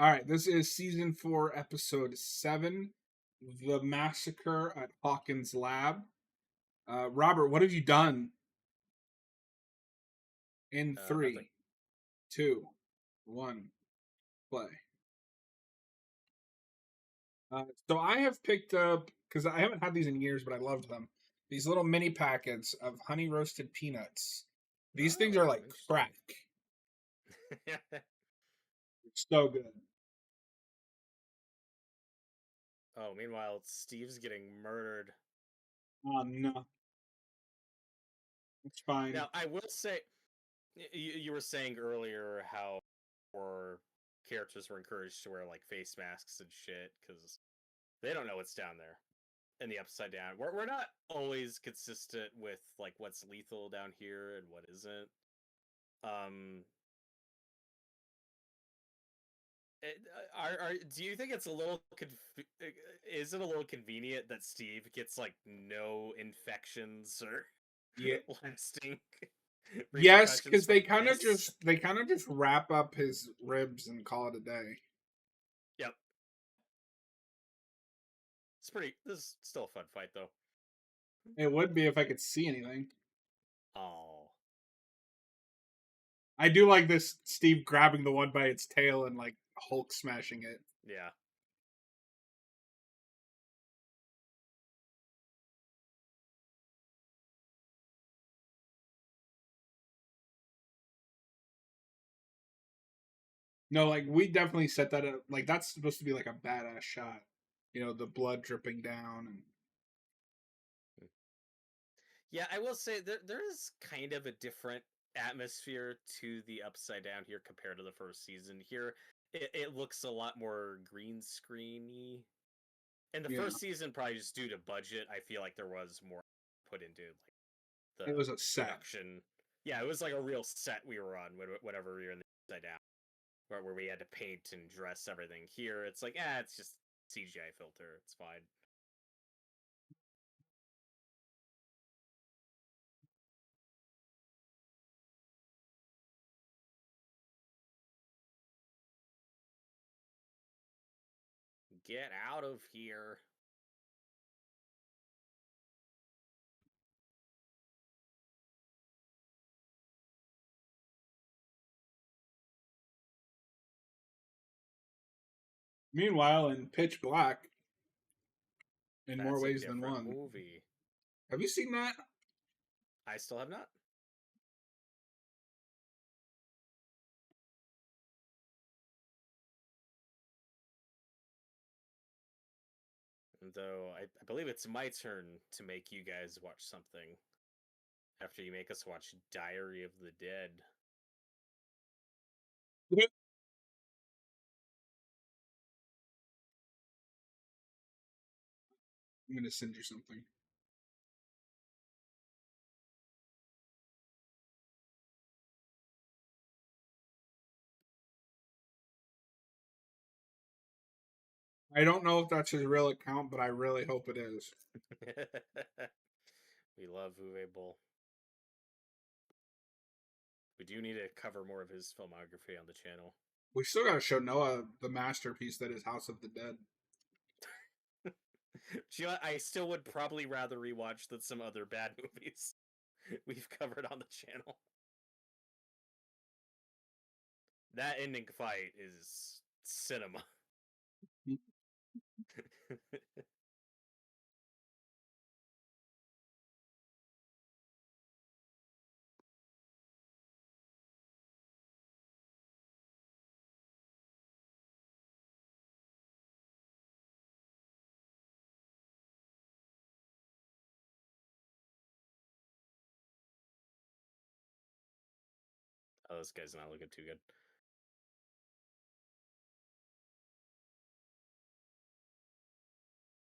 All right, this is season 4, episode 7, The Massacre at Hawkins Lab. Robert, what have you done in Nothing. 3, 2, 1, play? So I have picked up, because I haven't had these in years, but I loved them, these little mini packets of honey roasted peanuts. These things are Oh, like interesting. crack. It's so good. Oh, meanwhile, Steve's getting murdered. Oh, no. It's fine. Now, I will say, you were saying earlier how our characters were encouraged to wear like face masks and shit because they don't know what's down there in the upside down. We're not always consistent with like what's lethal down here and what isn't. Um, do you think it's a little is it a little convenient that Steve gets like no infections or Yeah. lasting Yes, repercussions because from they kind of this? just they kind of just wrap up his ribs and call it a day. Yep, it's pretty. This is still a fun fight though. It would be if I could see anything. Oh, I do like this Steve grabbing the one by its tail and like Hulk smashing it. yeah. No, like we definitely set that up. Like that's supposed to be like a badass shot. You know, the blood dripping down and Yeah, I will say there is kind of a different atmosphere to the Upside Down here compared to the first season. Here, it looks a lot more green screeny. In the yeah, first season, probably just due to budget, I feel like there was more put into like the it was a set. production. Yeah, it was like a real set we were on whenever we were in the Upside Down, where we had to paint and dress everything. Here, it's like, it's just CGI filter. It's fine. Get out of here. Meanwhile, in Pitch Black, in more That's a ways than different one. movie. Have you seen that? I still have not. Though I believe it's my turn to make you guys watch something after you make us watch Diary of the Dead. I'm gonna send you something. I don't know if that's his real account, but I really hope it is. We love Uwe Boll. We do need to cover more of his filmography on the channel. We still gotta show Noah the masterpiece that is House of the Dead. I still would probably rather rewatch than some other bad movies we've covered on the channel. That ending fight is cinema. Oh, this guy's not looking too good.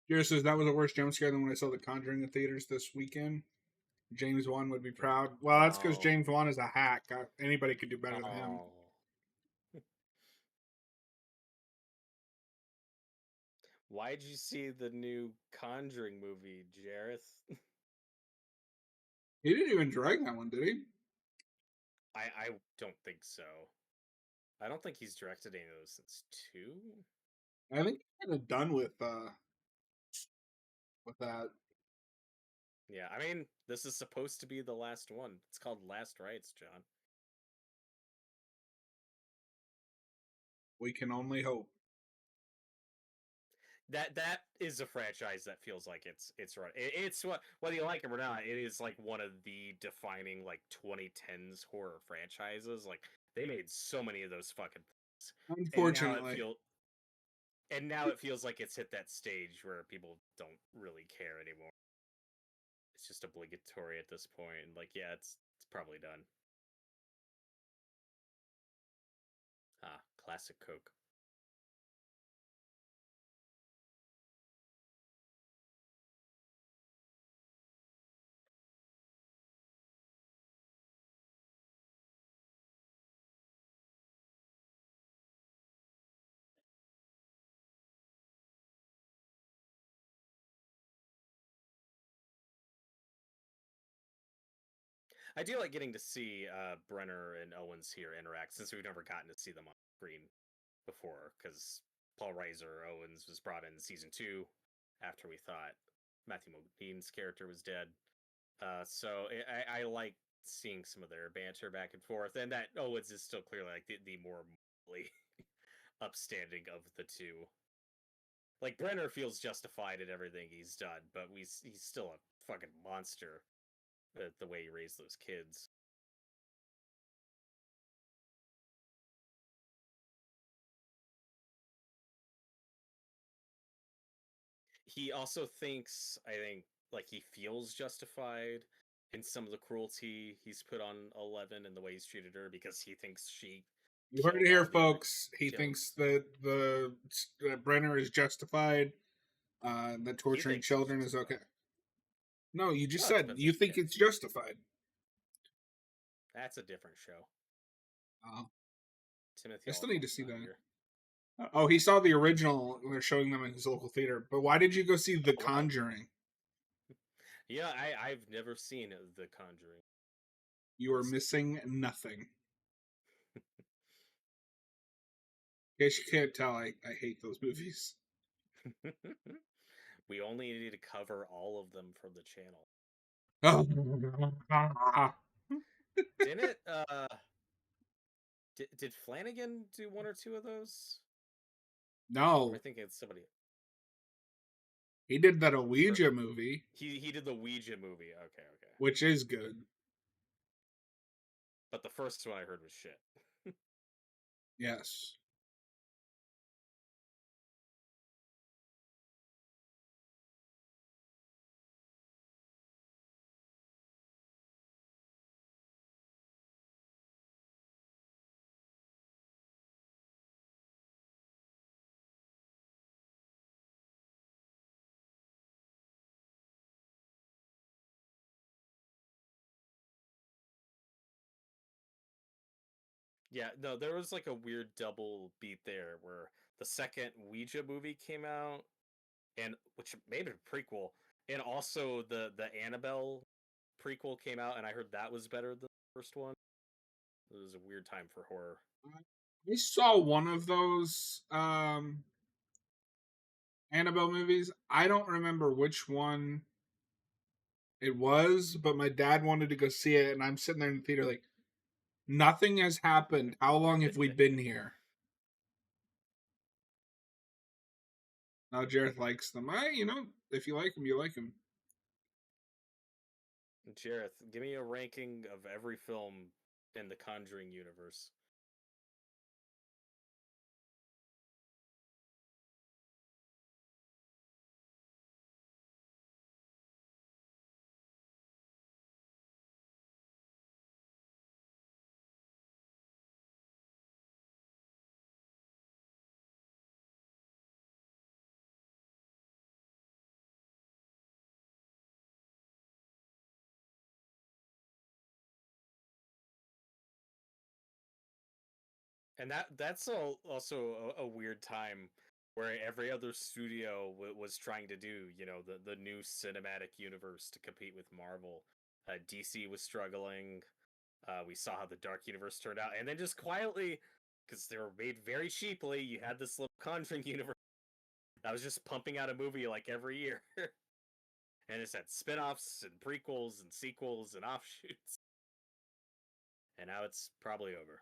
Jared says that was a worse jump scare than when I saw The Conjuring in theaters this weekend. James Wan would be proud. Well, that's because Oh. James Wan is a hack. Anybody could do better than him. Oh. Why'd you see the new Conjuring movie, Jareth? He didn't even direct that one, did he? I don't think so. I don't think he's directed any of those since 2. I think he's kind of done with that. Yeah, I mean, this is supposed to be the last one. It's called Last Rites, John. We can only hope. That is a franchise that feels like it's right. It's what, whether you like it or not, it is like one of the defining like 2010s horror franchises. Like they made so many of those fucking things, and Unfortunately. now it feels like it's hit that stage where people don't really care anymore. It's just obligatory at this point, and like yeah, it's probably done. Ah, classic Coke. I do like getting to see Brenner and Owens here interact since we've never gotten to see them on screen before. Because Paul Reiser Owens was brought in season 2 after we thought Matthew Modine's character was dead. I like seeing some of their banter back and forth, and that Owens is still clearly like the more morally upstanding of the two. Like Brenner feels justified in everything he's done, but he's still a fucking monster the way he raised those kids. He also thinks, I think, like he feels justified in some of the cruelty he's put on Eleven and the way he's treated her because he thinks she You heard it killed here, all the other folks. He thinks kids. that that Brenner is justified. That He torturing thinks he's children is okay. justified. No, you just Well, it said depends on you the think it's character. justified. That's a different show. Uh, Timothy I still need to Oliphant's see not that. here. Oh, he saw the original. They're showing them in his local theater. But why did you go see The Oh wow. Conjuring? Yeah, I've never seen The Conjuring. You are missing nothing. In case you can't tell, I hate those movies. We only need to cover all of them from the channel. Oh. Didn't it did Flanagan do one or two of those? Or am I No, thinking it's somebody? he did that Or Ouija movie, he did the Ouija movie. Okay, okay. which is good. But the first one I heard was shit. Yes. Yeah, no, there was like a weird double beat there where the second Ouija movie came out, and which made it a prequel, and also the Annabelle prequel came out, and I heard that was better than the first one. It was a weird time for horror. I saw one of those Annabelle movies. I don't remember which one it was, but my dad wanted to go see it, and I'm sitting there in the theater like, nothing has happened. How long have we been here? Now Jareth likes them. If you like them, you like them. Jareth, give me a ranking of every film in the Conjuring universe. And that's also a weird time where every other studio was trying to do, the new cinematic universe to compete with Marvel. DC was struggling. We saw how the Dark Universe turned out, and then just quietly, because they were made very cheaply. You had this little Conjuring universe that was just pumping out a movie like every year. And it's had spin-offs and prequels and sequels and offshoots. And now it's probably over.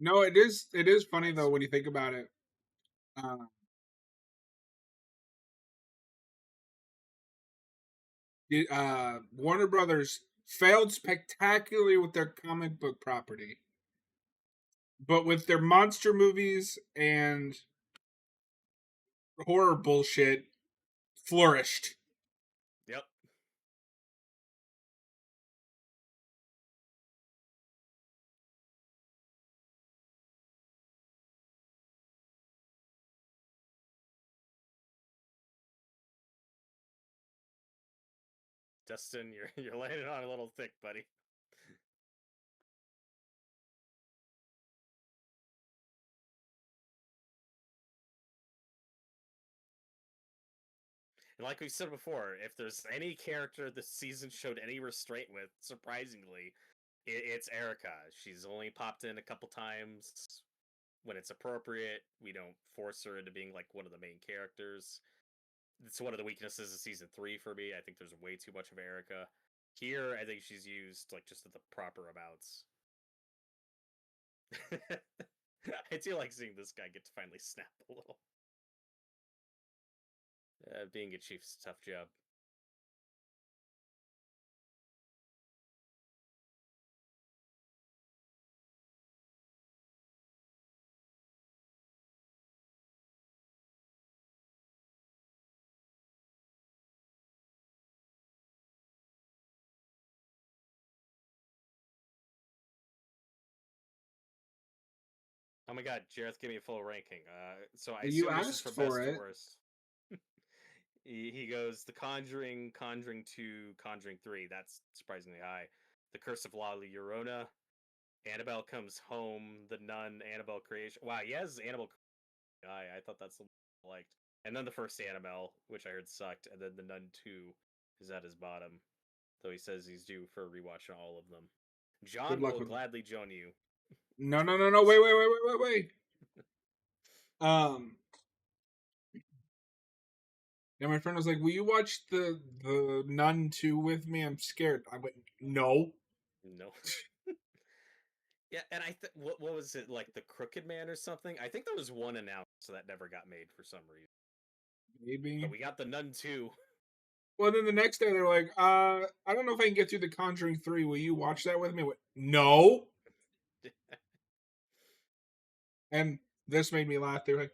No, it is. It is funny Nice. though when you think about it. Uh, Warner Brothers failed spectacularly with their comic book property, but with their monster movies and horror bullshit, flourished. Yep. Dustin, you're laying it on a little thick, buddy. And like we said before, if there's any character this season showed any restraint with, surprisingly, it's Erica. She's only popped in a couple times when it's appropriate. We don't force her into being like one of the main characters. It's one of the weaknesses of season 3 for me. I think there's way too much of Erica. Here, I think she's used like just at the proper amounts. I do like seeing this guy get to finally snap a little. Being a chief's a tough job. Oh my god, Jareth, give me a full ranking. So I You assume this is asked from for best to it. worst. He goes The Conjuring, Conjuring 2, Conjuring 3. That's surprisingly high. The Curse of La Llorona, Annabelle Comes Home, The Nun, Annabelle Creation. Wow, he has Annabelle. I thought that's the one I liked. And then the first Annabelle, which I heard sucked, and then The Nun 2 is at his bottom. Though he says he's due for a rewatch on all of them. Good John luck will with. gladly join you. No, no, no, no. Wait, wait, wait, wait, wait, wait. Um, and my friend was like, "Will you watch the Nun 2 with me? I'm scared." I went, "No." No. Yeah, and what was it, like The Crooked Man or something? I think there was one announced so that never got made for some reason. But Maybe. we got The Nun 2. Well, then the next day they're like, I don't know if I can get through The Conjuring 3. Will you watch that with me?" I went, "No." And this made me laugh. They're like,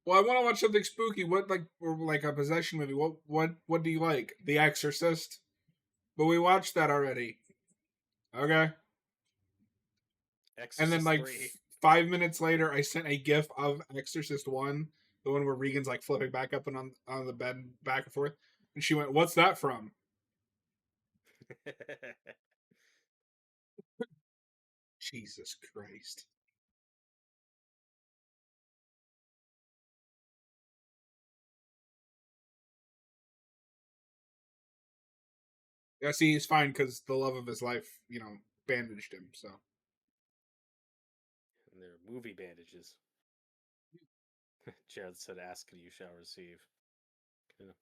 "Well, I want to watch something spooky. What, like, or like a possession movie? What do you like? The Exorcist?" But we watched that already. Okay. And then Exorcist like 3. 5 minutes later, I sent a GIF of Exorcist One, the one where Regan's like flipping back up and on the bed back and forth, and she went, "What's that from?" Jesus Christ. Yeah, see, he's fine because the love of his life, bandaged him. So And they're movie bandages. Jared said, "Ask and you shall receive." Yeah.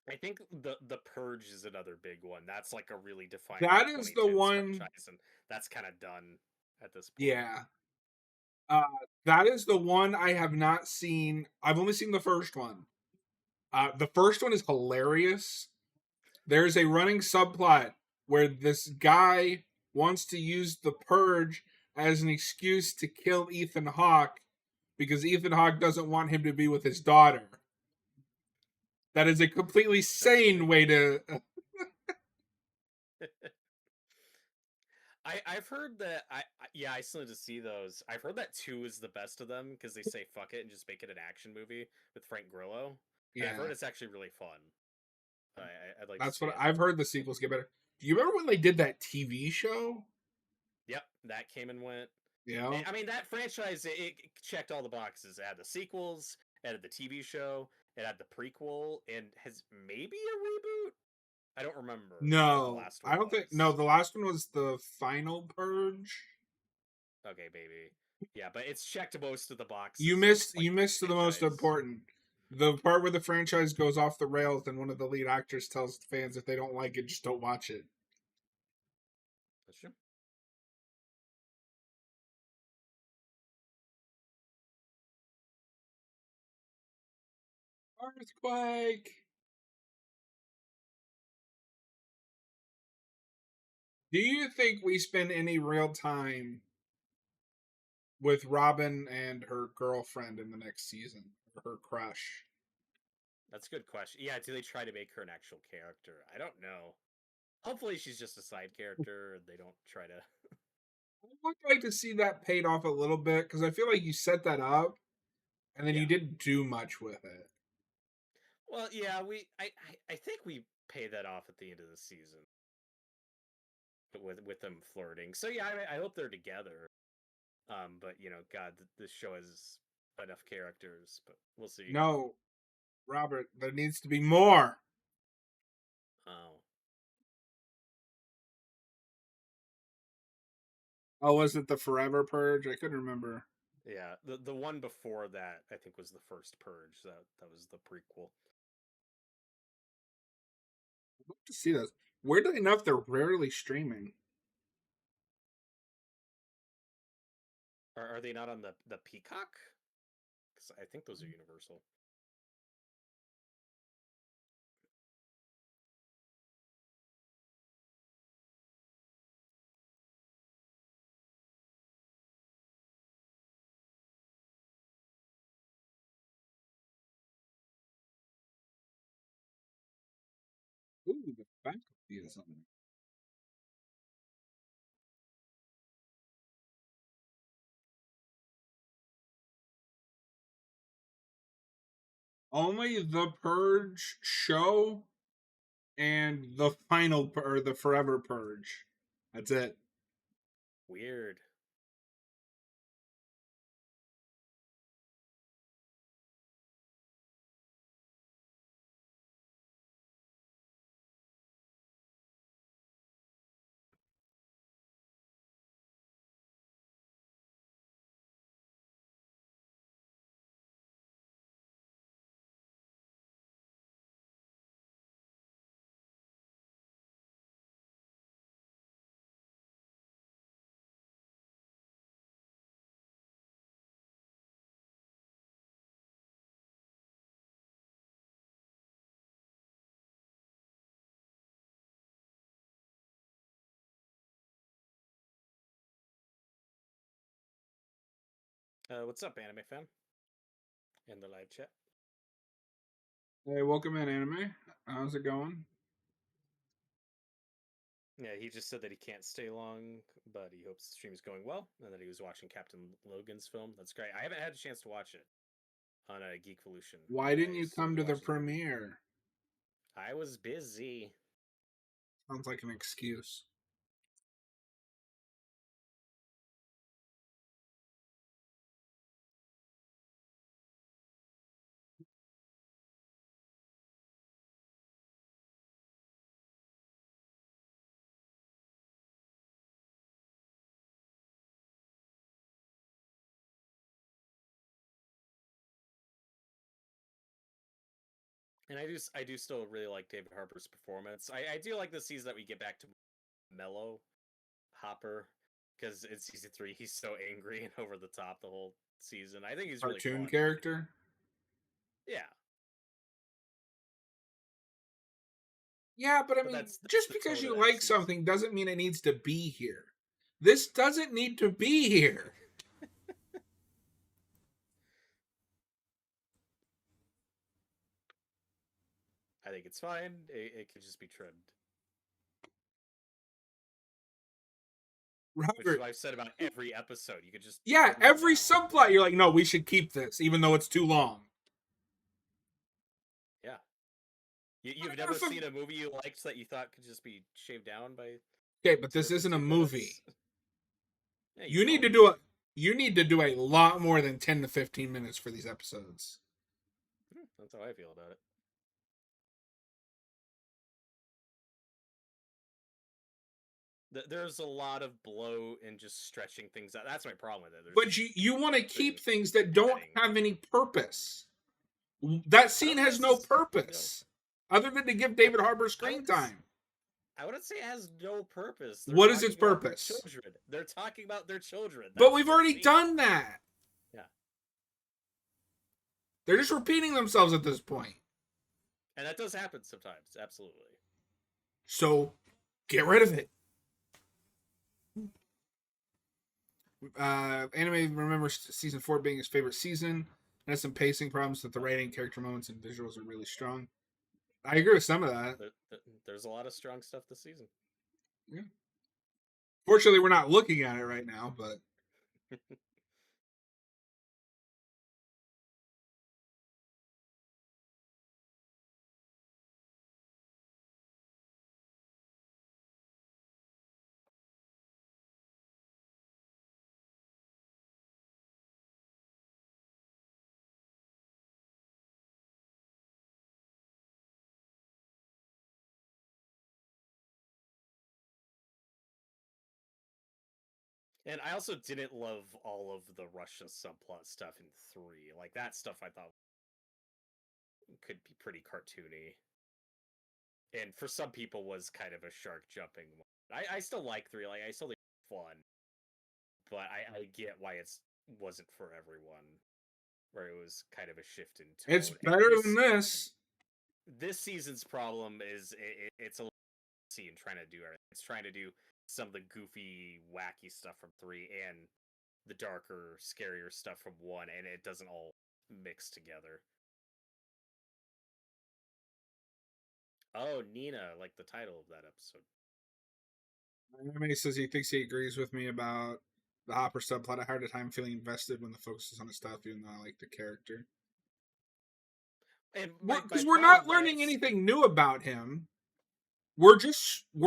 I think the Purge is another big one. That's like a really defining that is the 2010s one. franchise, and that's kind of done at this point. Yeah, uh, that is the one I have not seen. I've only seen the first one. The first one is hilarious. There's a running subplot where this guy wants to use the purge as an excuse to kill Ethan Hawke because Ethan Hawke doesn't want him to be with his daughter. That is a completely That's sane great. way to. I've heard that I still need to see those. I've heard that 2 is the best of them because they say fuck it and just make it an action movie with Frank Grillo, and I've Yeah, heard it's actually really fun. I'd like to that's see what it. I've heard. The sequels get better. Do you remember when they did that TV show? Yep, that came and went. Yeah. I mean, that franchise it checked all the boxes. It had the sequels, it had the TV show, it had the prequel, and has maybe a reboot. I don't remember what the No, last I one don't think. No, was. the last one was the final purge. Okay, baby. Yeah, but it's checked most of the You boxes of missed. like You the missed the most franchise. important. The part where the franchise goes off the rails, and one of the lead actors tells fans if they don't like it, just don't watch it. That's true. Earthquake. Do you think we spend any real time with Robin and her girlfriend in the next season? Or her crush? That's a good question. Yeah, do they try to make her an actual character? I don't know. Hopefully, she's just a side character. They don't try to. I would like to see that paid off a little bit because I feel like you set that up and then you Yeah. didn't do much with it. Well, yeah. I think we pay that off at the end of the season with them flirting. So yeah, I hope they're together. But God, this show has enough characters, but we'll see. No, Robert, there needs to be more. Oh, Oh, was it the Forever Purge? I couldn't remember. yeah. The one before that, I think, was the first Purge. That was the prequel. I'd love to see those. Weirdly enough, they're rarely streaming. Are they not on the Peacock? Because I think those are Universal. Ooh, the faculty is on there. Only the Purge show and the final or the Forever Purge. That's it. Weird. What's up, anime fan? In the live chat. Hey, welcome in, anime. How's it going? Yeah, he just said that he can't stay long, but he hopes the stream is going well, and that he was watching Captain Logan's film. That's great. I haven't had a chance to watch it on a Geekvolution. Why didn't I you still come need to to the watch the movie. premiere? I was busy. Sounds like an excuse. And I do still really like David Harbour's performance. I do like the season that we get back to mellow Hopper, because in season 3 he's so angry and over the top the whole season. I think he's really Cartoon fun. character? Yeah, Yeah, but I but mean, that's just the because tone of you that like season. something doesn't mean it needs to be here. This doesn't need to be here. I think it's fine. It could just be trimmed, which is Robert, what I've said about every episode. You could just yeah, trim them every down. subplot, you're like, no, we should keep this, even though it's too long. Yeah, you've What never if seen a movie you liked that you thought could just be shaved down by okay, but two this or isn't a 2 movie. minutes. Yeah, you You need to don't. do it. You need to do a lot more than 10 to 15 minutes for these episodes. That's how I feel about it. There's a lot of blow and just stretching things out. That's my problem with it. But you want to keep things that don't have any purpose. That scene has no purpose other than to give David Harbour screen time. I wouldn't say it has no purpose. What is its purpose? Children. They're talking about their children. But we've already done that. Yeah. They're just repeating themselves at this point. And that does happen sometimes, absolutely. So, get rid of it. Anime remembers season 4 being his favorite season. It has some pacing problems, but the writing, character moments, and visuals are really strong. I agree with some of that. There's a lot of strong stuff this season. Yeah. Fortunately, we're not looking at it right now, but... And I also didn't love all of the Russia subplot stuff in 3. Like, that stuff I thought could be pretty cartoony. And for some people was kind of a shark jumping one. I still like 3. Like, I still think it's fun. But I get why it wasn't for everyone. Where it was kind of a shift in tone. It's better than this. This season's problem is it's a scene trying to do everything. It's trying to do some of the goofy, wacky stuff from 3 and the darker, scarier stuff from 1, and it doesn't all mix together. Oh, Nina, like the title of that episode. Anime says he thinks he agrees with me about the Hopper subplot. I had a time feeling invested when the focus is on the stuff, even though I like the character. Because we're not learning anything new about him. We're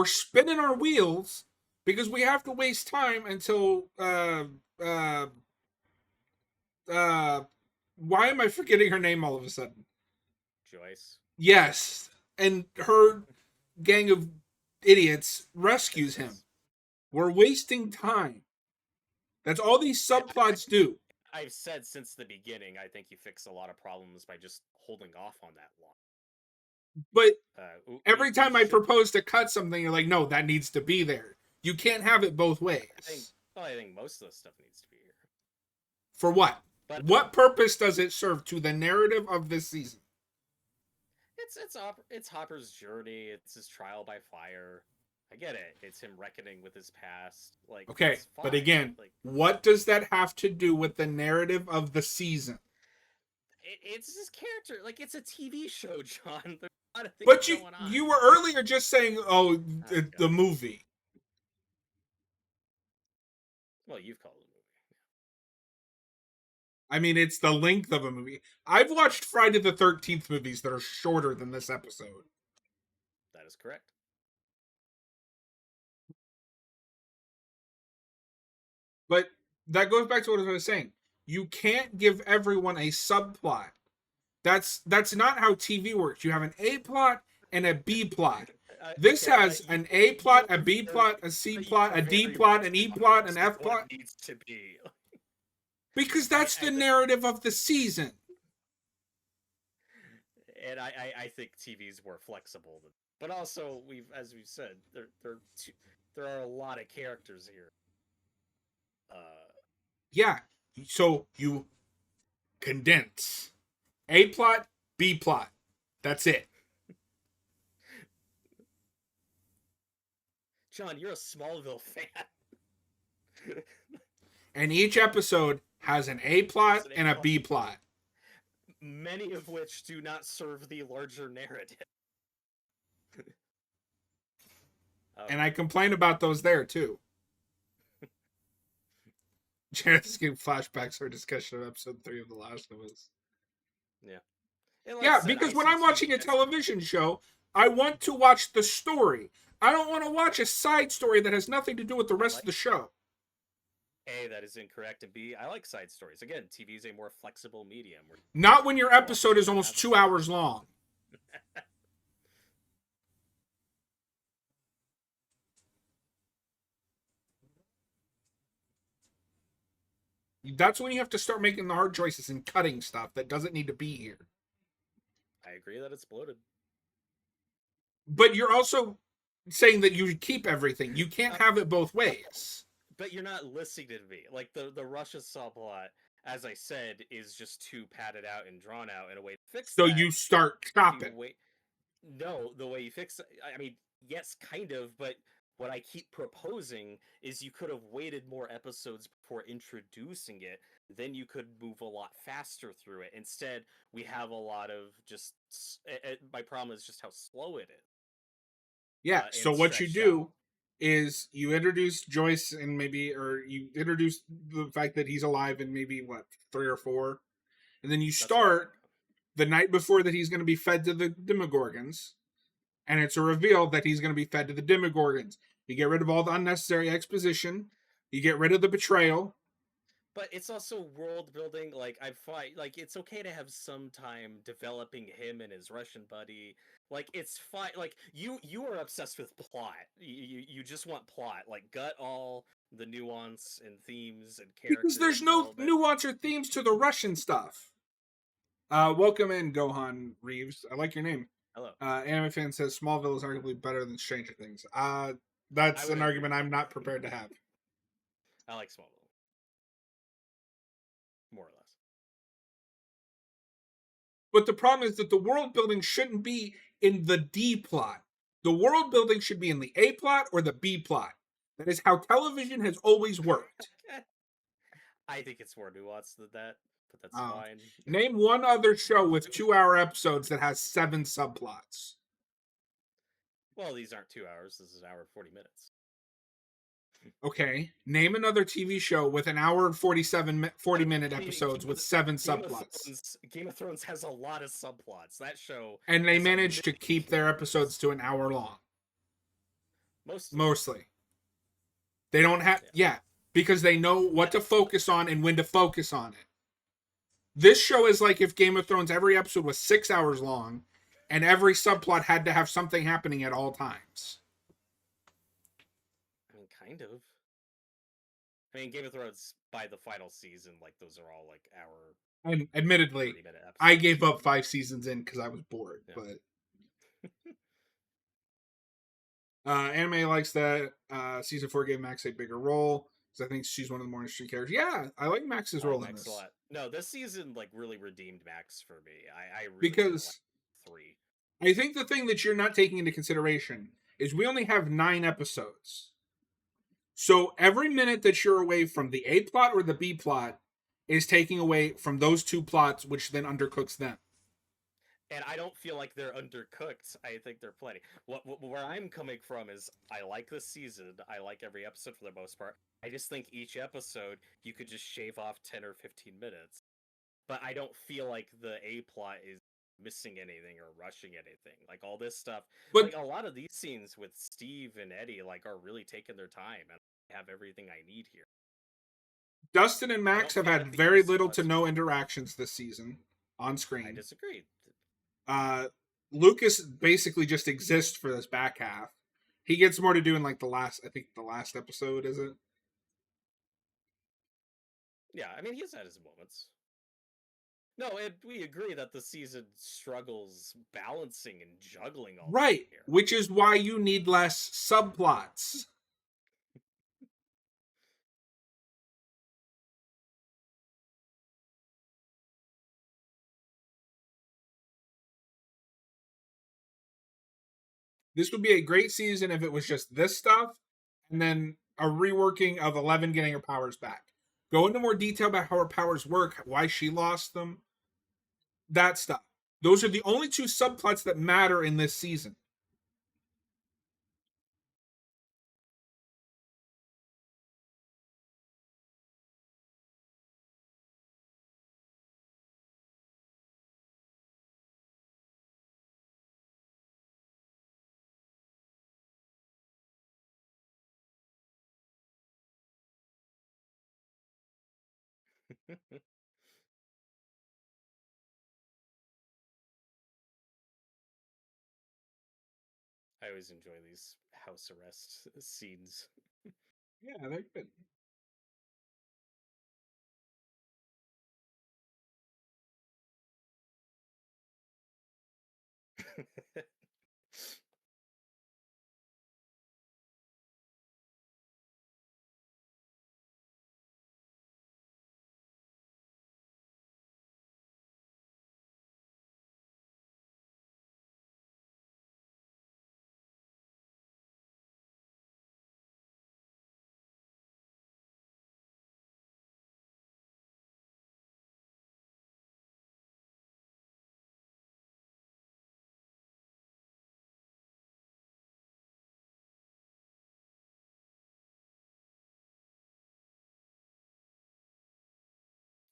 spinning our wheels because we have to waste time until why am I forgetting her name all of a sudden? Joyce. Yes. And her gang of idiots rescues him. We're wasting time. That's all these subplots do. I've said since the beginning, I think you fix a lot of problems by just holding off on that long. But every time I propose to cut something, you're like, no, that needs to be there. You can't have it both ways. I think most of the stuff needs to be here. For what? What purpose does it serve to the narrative of this season? It's Hopper's journey. It's his trial by fire. I get it. It's him reckoning with his past. Like, okay, but again, what does that have to do with the narrative of the season? It's his character. Like, it's a TV show, John. There's a lot of things but going on. You were earlier just saying, the movie. Well, you've called it a movie. I mean, it's the length of a movie. I've watched Friday the 13th movies that are shorter than this episode. That is correct. But that goes back to what I was saying. You can't give everyone a subplot. That's not how TV works. You have an A plot and a B plot. This has an A plot, a B plot, a C plot, a D plot, an E plot, an F plot. It needs to be. Because that's the narrative of the season. And I think TV's more flexible, but also as we've said, there are a lot of characters here. Yeah, so you condense A plot, B plot. That's it. John, you're a Smallville fan. And each episode has an A plot and a B plot. Many of which do not serve the larger narrative. And I complain about those there, too. Janet's getting flashbacks for discussion of episode 3 of The Last of Us. Yeah. Yeah, because when I'm watching a television show, I want to watch the story. I don't want to watch a side story that has nothing to do with the rest of the show. A, that is incorrect, and B, I like side stories. Again, TV is a more flexible medium. Where Not when your more often episode than is not almost have 2 hours long. That's when you have to start making the hard choices and cutting stuff that doesn't need to be here. I agree that it's bloated. But you're also saying that you keep everything. You can't have it both ways. But you're not listening to me. Like the Russia subplot, as I said, is just too padded out and drawn out. In a way to fix So that, you start you chopping. wait. No, the way you fix it. I mean, yes, kind of, but what I keep proposing is you could have waited more episodes before introducing it. Then you could move a lot faster through it. Instead, we have a lot of just. My problem is just how slow it is. Yeah. So And what you stretched out. do is you introduce Joyce and maybe, or you introduce the fact that he's alive in maybe what, 3 or 4, and then you That's what I start think. the night before that he's going to be fed to the Demogorgons, and it's a reveal that he's going to be fed to the Demogorgons. You get rid of all the unnecessary exposition. You get rid of the betrayal. But it's also world building. Like I find, like it's okay to have some time developing him and his Russian buddy. Like it's fine. Like you are obsessed with plot. You just want plot. Like gut all the nuance and themes and Because character there's no development. nuance or themes to the Russian stuff. Welcome in, Gohan Reeves. I like your name. Hello. Anime fan says Smallville is arguably better than Stranger Things. I That's would an agree argument with I'm that. not prepared to have. I like Smallville more or less. But the problem is that the world building shouldn't be in the D plot. The world building should be in the A plot or the B plot. That is how television has always worked. I think it's more nuanced than that, but that's Uh, fine. Name one other show with 2-hour episodes that has 7 subplots. Well, these aren't 2 hours. This is an hour and 40 minutes. Okay. Name another TV show with an hour and 40-minute episodes with 7 Game of subplots. Game of Thrones has a lot of subplots. That show And they has a managed to million keep their episodes characters. to an hour long. Mostly. Mostly. They don't have, yeah, because they know what to focus on and when to focus on it. This show is like if Game of Thrones, every episode was 6 hours long, and every subplot had to have something happening at all times. I mean, kind of. I mean, Game of Thrones by the final season, like those are all like hour. And admittedly, 30-minute episodes. I gave up 5 seasons in because I was bored. Yeah. But anime likes that. Season 4 gave Max a bigger role because I think she's one of the more interesting characters. Yeah, I like Max's I like role in Max this. a lot. No, this season like really redeemed Max for me. I really Because did like 3. I think the thing that you're not taking into consideration is we only have 9 episodes. So every minute that you're away from the A plot or the B plot is taking away from those 2 plots, which then undercooks them. And I don't feel like they're undercooked. I think they're plenty. Where I'm coming from is I like this season. I like every episode for the most part. I just think each episode you could just shave off 10 or 15 minutes. But I don't feel like the A plot is missing anything or rushing anything. Like all this stuff. But like a lot of these scenes with Steve and Eddie like are really taking their time and I have everything I need here. Dustin and I Max don't have feel had like the very episode little to rushed. no interactions this season on I screen. disagree. Lucas basically just exists for this back half. He gets more to do in like the last episode, is it? Yeah, I mean he's had his moments. No, and we agree that the season struggles balancing and juggling all Right, here. which is why you need less subplots. This would be a great season if it was just this stuff and then a reworking of 11 getting her powers back. Go into more detail about how her powers work, why she lost them, that stuff. Those are the only 2 subplots that matter in this season. I always enjoy these house arrest scenes. Yeah, they're good.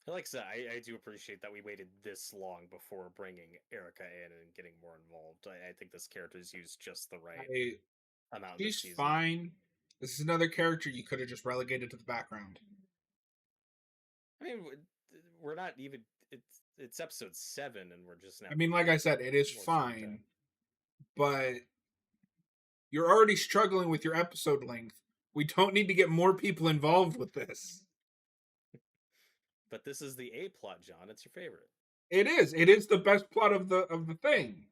Like I said, I do appreciate that we waited this long before bringing Erica in and getting more involved. I think this character is used just the right I, amount this she's season. fine. This is another character you could have just relegated to the background. I mean, we're not even. It's episode 7, and we're just now. I mean, like I said, it is More screen time. fine, but you're already struggling with your episode length. We don't need to get more people involved with this. But this is the A plot, John. It's your favorite. It is. It is the best plot of the thing.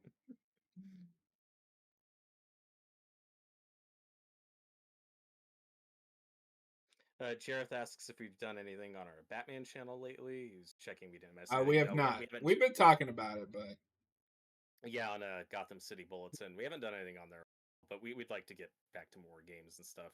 Jareth asks if we've done anything on our Batman channel lately. He's checking we didn't miss anything. We have No, not. we haven't. We've been talking about it, but Yeah, on Gotham City Bulletin. We haven't done anything on there, but we'd like to get back to more games and stuff.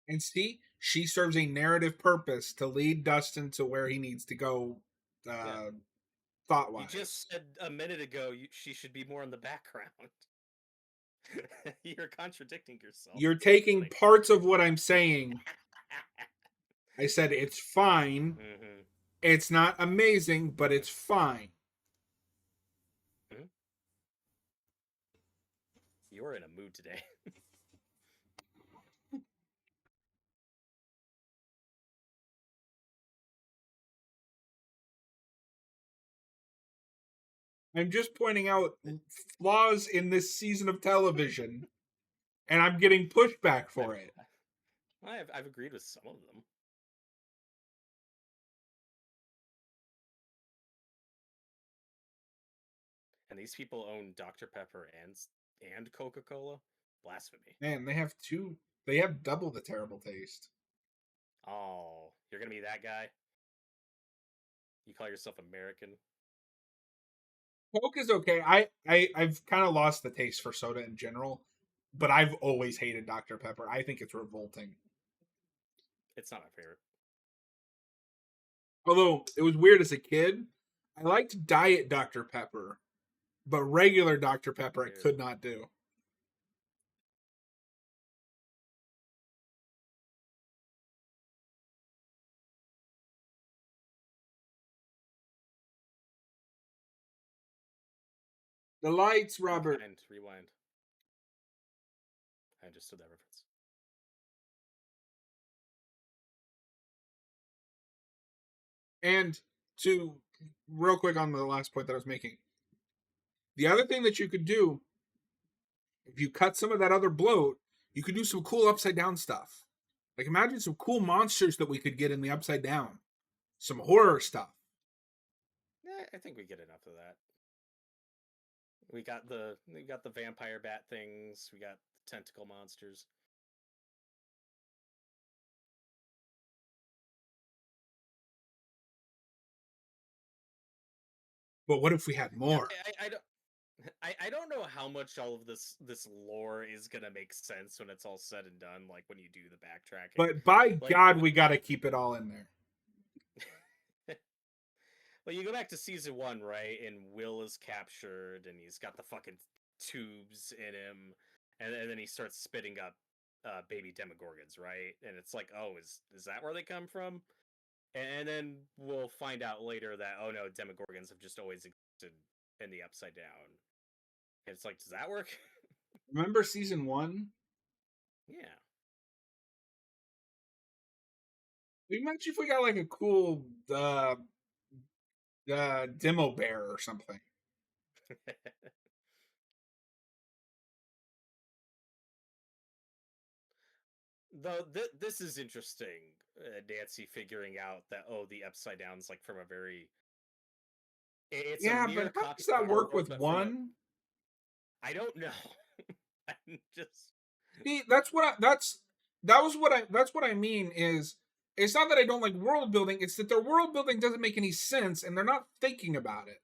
and see, she serves a narrative purpose to lead Dustin to where he needs to go, Yeah. thought wise. You just said a minute ago she should be more in the background. You're contradicting yourself. You're taking parts of what I'm saying. I said it's fine. Mm-hmm. It's not amazing, but it's fine. Mm-hmm. You're in a mood today. I'm just pointing out flaws in this season of television, and I'm getting pushback for it. I've agreed with some of them. And these people own Dr. Pepper and Coca-Cola? Blasphemy. Man, they have two. They have double the terrible taste. Oh, you're gonna be that guy? You call yourself American? Coke is okay. I've kind of lost the taste for soda in general, but I've always hated Dr. Pepper. I think it's revolting. It's not my favorite. Although it was weird as a kid, I liked Diet Dr. Pepper, but regular Dr. Pepper I could not do. The lights, Robert. Rewind. I understood that reference. And to real quick on the last point that I was making, the other thing that you could do, if you cut some of that other bloat, you could do some cool upside down stuff. Like imagine some cool monsters that we could get in the upside down, some horror stuff. I think we get enough of that. We got the vampire bat things. We got tentacle monsters. But what if we had more? I don't know how much all of this lore is gonna make sense when it's all said and done. Like when you do the backtracking. But by God, we got to keep it all in there. Well, you go back to season 1, right? And Will is captured, and he's got the fucking tubes in him, and then he starts spitting up baby demogorgons, right? And it's like, oh, is that where they come from? And then we'll find out later that, oh no, Demogorgons have just always existed in the Upside Down. And it's like, does that work? Remember season 1? Yeah. Imagine if we got like a cool demo bear or something. Though this is interesting, Nancy figuring out that, oh, the Upside Down's like from a very, it's a Yeah, but mere how copy, does that work or with but from a, one? I don't know. I'm just See, that's what I mean is it's not that I don't like world building, it's that their world building doesn't make any sense and they're not thinking about it.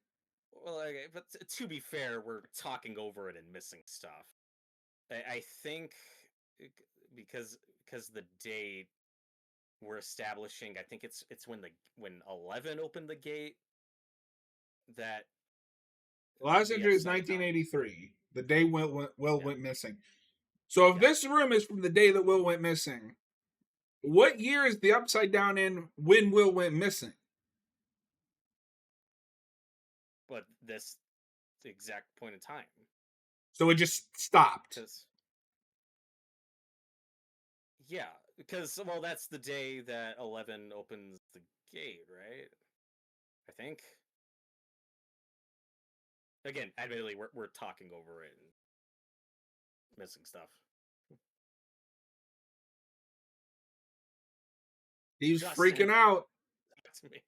well, okay, but to be fair, we're talking over it and missing stuff. I think uh, because the date we're establishing, I think it's when 11 opened the gate that The last the entry is upside down. 1983, the day Will Yeah, went missing. So if yeah. this room is from the day that Will went missing, what year is the upside down in when Will went missing? But this exact point in time, So it just stopped. because yeah, because well, that's the day that 11 opens the gate, right? I think. Again, admittedly, we're talking over it and missing stuff. He's Justin, freaking out. talk to me.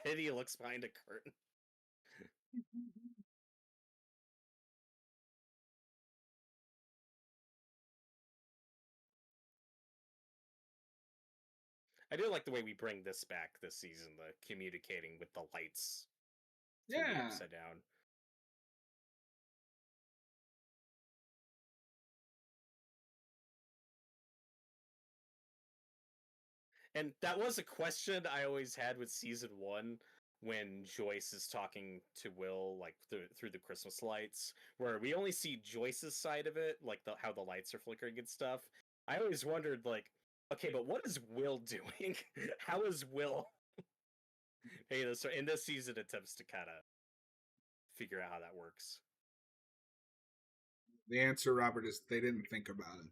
Eddie looks behind a curtain. I do like the way we bring this back this season, the communicating with the lights through the Yeah. upside down. And that was a question I always had with season one when Joyce is talking to Will, like through the Christmas lights, where we only see Joyce's side of it, like how the lights are flickering and stuff. I always wondered, like, okay, but what is Will doing? How is Will? Hey, in this season attempts to kind of figure out how that works. The answer, Robert, is they didn't think about it.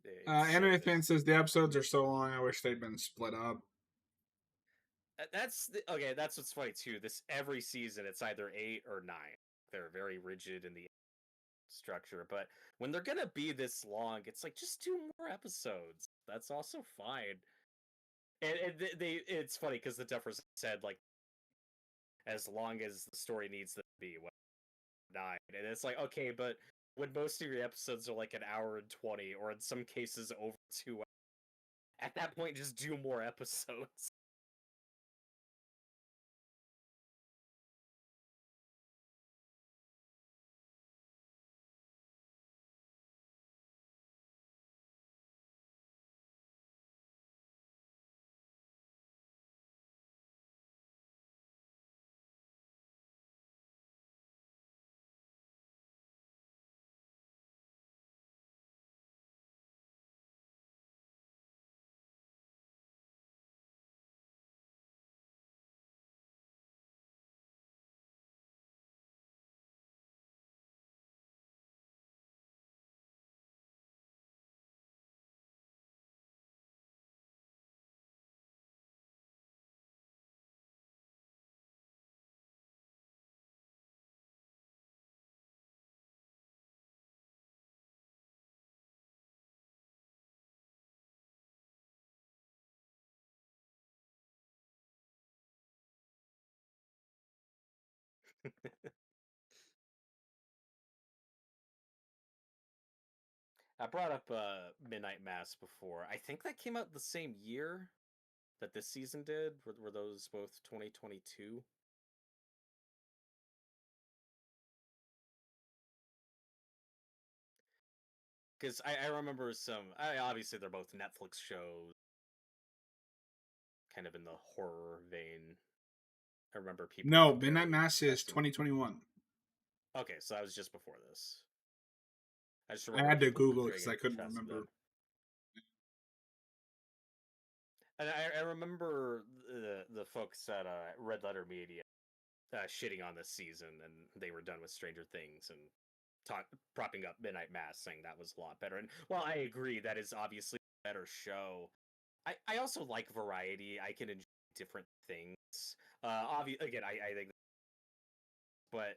It's Anime fan says the episodes are so long. I wish they'd been split up. okay. That's what's funny too. This every season, it's either 8 or 9. They're very rigid in the structure, but when they're gonna be this long, it's like just do more episodes. That's also fine. And it's funny because the Duffers said like as long as the story needs to be, what, 9, and it's like okay, but when most of your episodes are like an hour and 20, or in some cases over 2 hours, at that point, just do more episodes. I brought up Midnight Mass before. I think that came out the same year that this season did. Were those both 2022? Because I remember some. Obviously, they're both Netflix shows. kind of in the horror vein. I remember people No, Midnight comparing Mass is Texan. 2021. Okay, so that was just before this. I just I remember had to people Google it putting because it I in couldn't contrast with that. remember. And I remember the folks at Red Letter Media shitting on this season, and they were done with Stranger Things and propping up Midnight Mass, saying that was a lot better. And while I agree that is obviously a better show, I also like variety. I can enjoy different things. Again, I think, but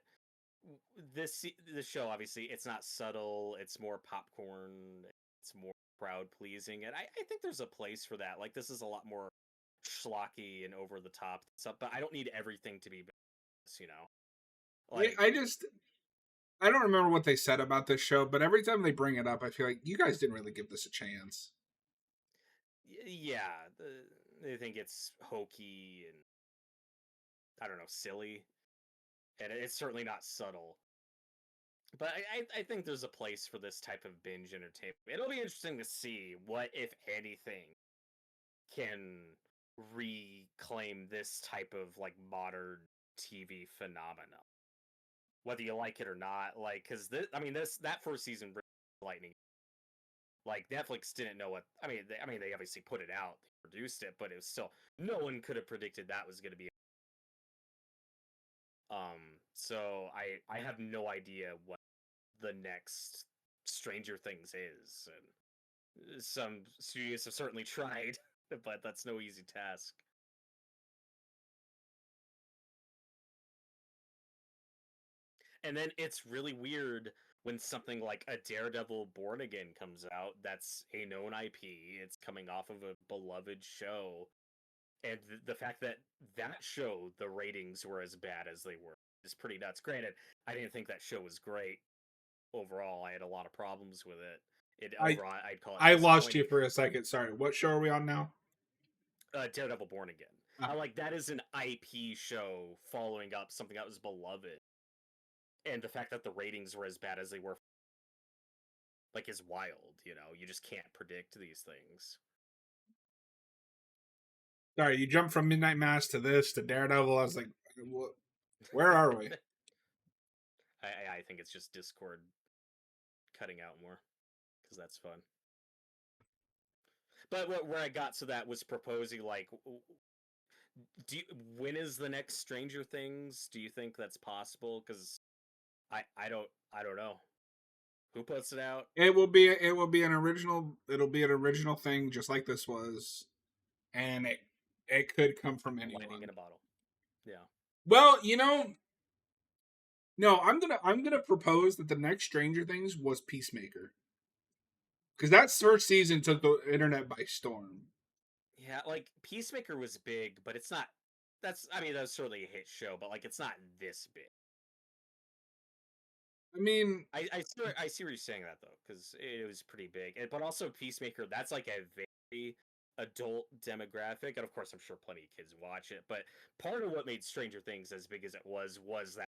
this show obviously it's not subtle. It's more popcorn. It's more crowd pleasing, and I think there's a place for that. Like this is a lot more schlocky and over the top stuff, but I don't need everything to be this, you know. Yeah, Like I don't remember what they said about this show, but every time they bring it up, I feel like you guys didn't really give this a chance. yeah, they think it's hokey and I don't know, silly, and it's certainly not subtle. But I think there's a place for this type of binge entertainment. It'll be interesting to see what, if anything, can reclaim this type of like modern TV phenomena, whether you like it or not. Like, because this that first season, lightning. Like Netflix didn't know what. They obviously put it out, they produced it, but it was still no one could have predicted that was going to be. So I have no idea what the next Stranger Things is, and some studios have certainly tried, but that's no easy task. And then it's really weird when something like a Daredevil Born Again comes out. That's a known IP. It's coming off of a beloved show, and the fact that that show the ratings were as bad as they were is pretty nuts. Granted, I didn't think that show was great overall. I had a lot of problems with it. I Overall, I'd call it I lost you disappointing. for a second. Sorry. What show are we on now? Daredevil Born Again. Uh, I like that is an IP show following up something that was beloved, and the fact that the ratings were as bad as they were, like, is wild. You know, you just can't predict these things. Sorry, you jumped from Midnight Mass to this to Daredevil. I was like, where are we? I think it's just Discord cutting out more because that's fun. But where I got to that was proposing like, do you, when is the next Stranger Things? Do you think that's possible? Because I don't know who puts it out. It will be an original. It'll be an original thing, just like this was, and it could come from Lightning in anyone. a bottle. Yeah, Well, no, I'm gonna propose that the next Stranger Things was Peacemaker, because that first season took the internet by storm. yeah. Like Peacemaker was big, but it's not. That's certainly a hit show, but like it's not this big. I mean, I see where you're saying that though, because it was pretty big. But also Peacemaker, that's like a very adult demographic, and of course I'm sure plenty of kids watch it. But part of what made Stranger Things as big as it was that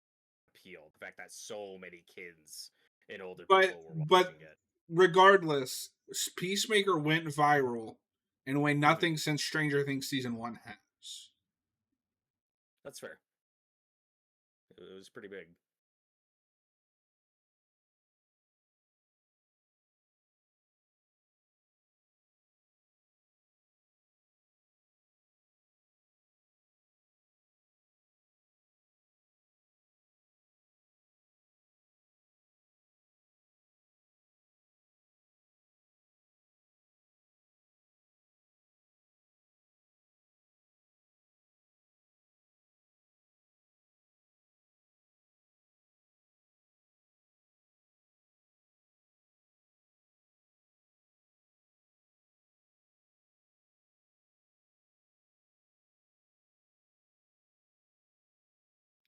appeal, the fact that so many kids and older but people were but watching it. regardless, Peacemaker went viral in a way Hmm. nothing since Stranger Things season one has. That's fair. It was pretty big.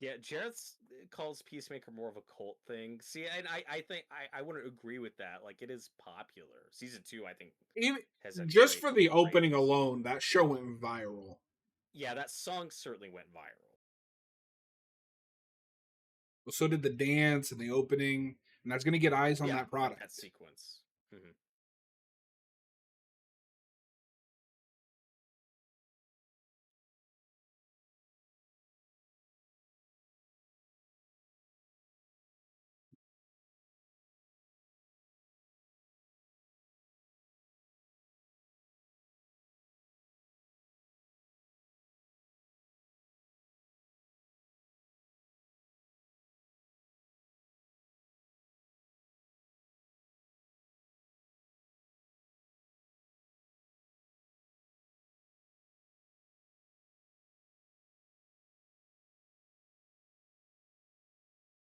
Yeah, Jareth calls Peacemaker more of a cult thing. See, and I think I wouldn't agree with that. Like, it is popular. Season 2, I think, Even has had just great for the opening ratings. alone, that show went viral. Yeah, that song certainly went viral. So did the dance and the opening, and that's going to get eyes on Yeah, that like that product. sequence. Hmm.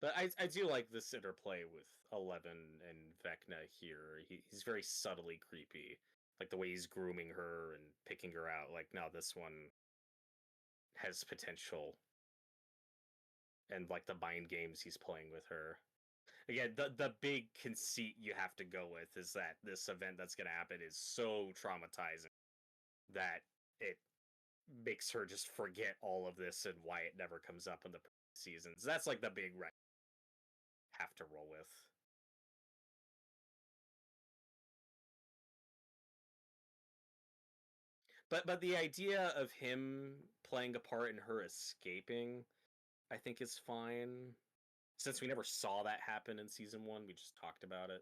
But I do like this interplay with Eleven and Vecna here. He's very subtly creepy. Like the way he's grooming her and picking her out. Like, no, this one has potential. And like the mind games he's playing with her. Again, the big conceit you have to go with is that this event that's going to happen is so traumatizing that it makes her just forget all of this and why it never comes up in the seasons. That's like the big right have to roll with. But the idea of him playing a part in her escaping, I think is fine. Since we never saw that happen in season 1, we just talked about it.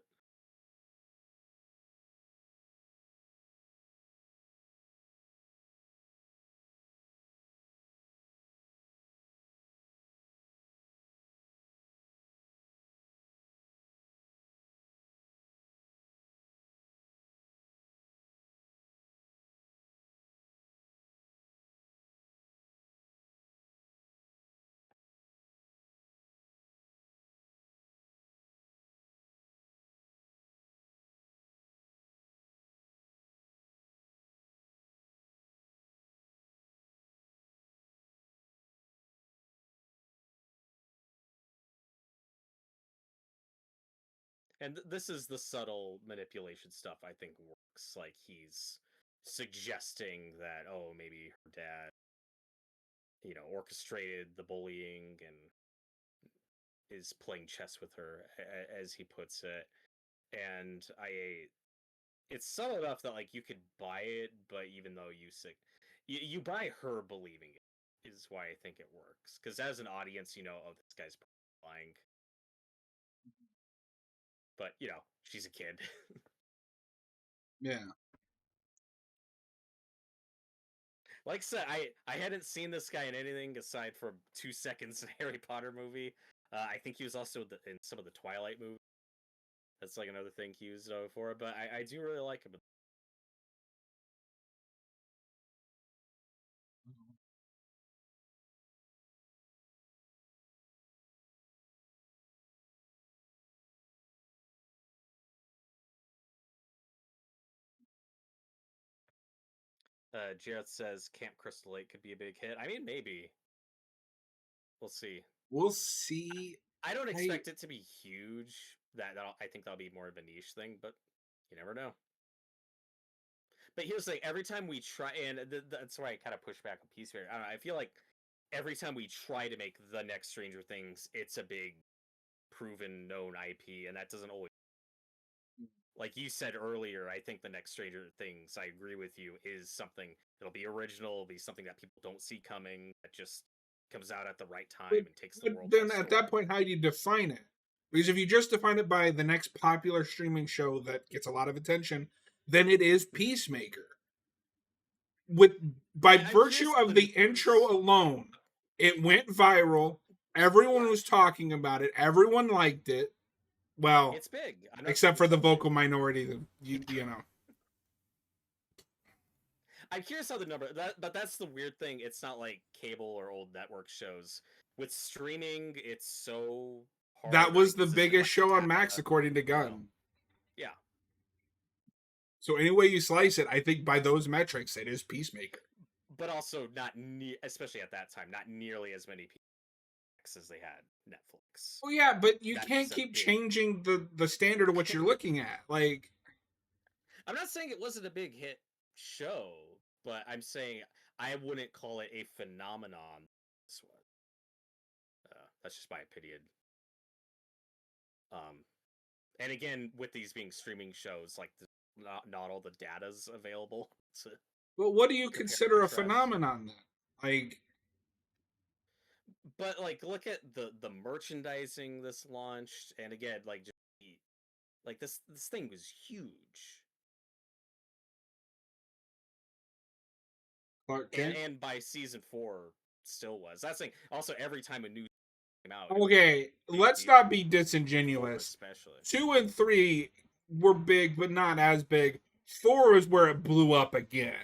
And this is the subtle manipulation stuff I think works. Like he's suggesting that, oh, maybe her dad, orchestrated the bullying and is playing chess with her, as he puts it. And it's subtle enough that like you could buy it, but even though you buy her believing it is why I think it works. Because as an audience, oh, this guy's lying. But she's a kid. Yeah. Like I said, I hadn't seen this guy in anything aside from 2 seconds in Harry Potter movie. I think he was also in some of the Twilight movies. That's like another thing he was known for. But I do really like him. Jarrett says Camp Crystal Lake could be a big hit. I mean, maybe. We'll see. We'll see. I don't expect it to be huge. I think that'll be more of a niche thing, but you never know. But here's the thing: every time we try, and that's why I kind of push back on Peacemaker. I don't know. I feel like every time we try to make the next Stranger Things, it's a big, proven, known IP, and that doesn't always. Like you said earlier, I think the next Stranger Things, I agree with you, is something that'll be original, it'll be something that people don't see coming, that just comes out at the right time and takes the world. Then at that point, how do you define it? Because if you just define it by the next popular streaming show that gets a lot of attention, then it is Peacemaker. By virtue of the intro alone, it went viral. Everyone was talking about it. Everyone liked it. Well, it's big, except for the vocal minority. You know. I'm curious how the number, but that's the weird thing. It's not like cable or old network shows. With streaming, it's so hard. That was the biggest show on Max, according to Gunn. Yeah. So any way you slice it, I think by those metrics, it is Peacemaker. But also not especially at that time, not nearly as many people as they had Netflix. Well, yeah, but you can't keep changing the standard of what you're looking at. Like, I'm not saying it wasn't a big hit show, but I'm saying I wouldn't call it a phenomenon. This one. That's just my opinion. And again, with these being streaming shows, like not all the data's available. Well, what do you consider a phenomenon then? Like, but like, look at the merchandising this launched, and again, like this thing was huge. And by season 4 still was. That's like also every time a new came out. Okay, let's not be disingenuous. 2 and 3 were big, but not as big. 4 is where it blew up again.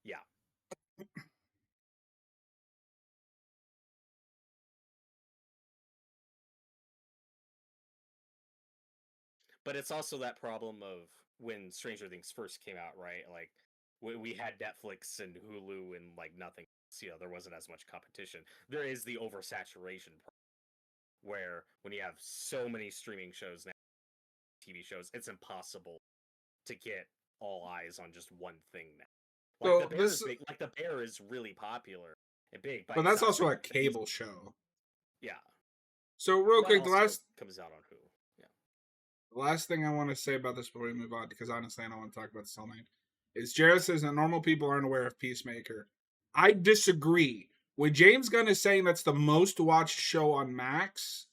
Yeah. But it's also that problem of when Stranger Things first came out, right? Like we had Netflix and Hulu and like nothing. You know, there wasn't as much competition. There is the oversaturation where when you have so many streaming shows now, TV shows, it's impossible to get all eyes on just one thing now. Like the So Bear is this, big. Like the Bear is really popular and big, but but it's that's not also a Stranger Things. cable show. Yeah, So real but quick, the also last comes out on Hulu. Yeah. thing I want to say about this before we move on, because honestly, I don't want to talk about this all night, is Jared says that normal people aren't aware of Peacemaker. I disagree. When James Gunn is saying that's the most watched show on Max,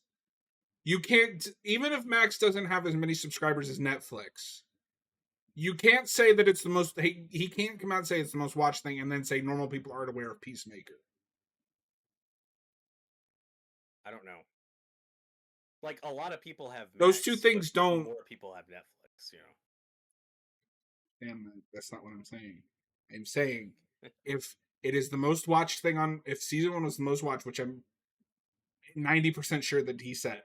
you can't, even if Max doesn't have as many subscribers as Netflix, you can't say that it's the most, he can't come out and say it's the most watched thing and then say normal people aren't aware of Peacemaker. I don't know. Like a lot of people have Those two Max, but things don't, more people have Netflix. You damn, that's not what I'm saying. I'm saying if it is the most watched thing on, if season one was the most watched, which I'm 90% sure that he said,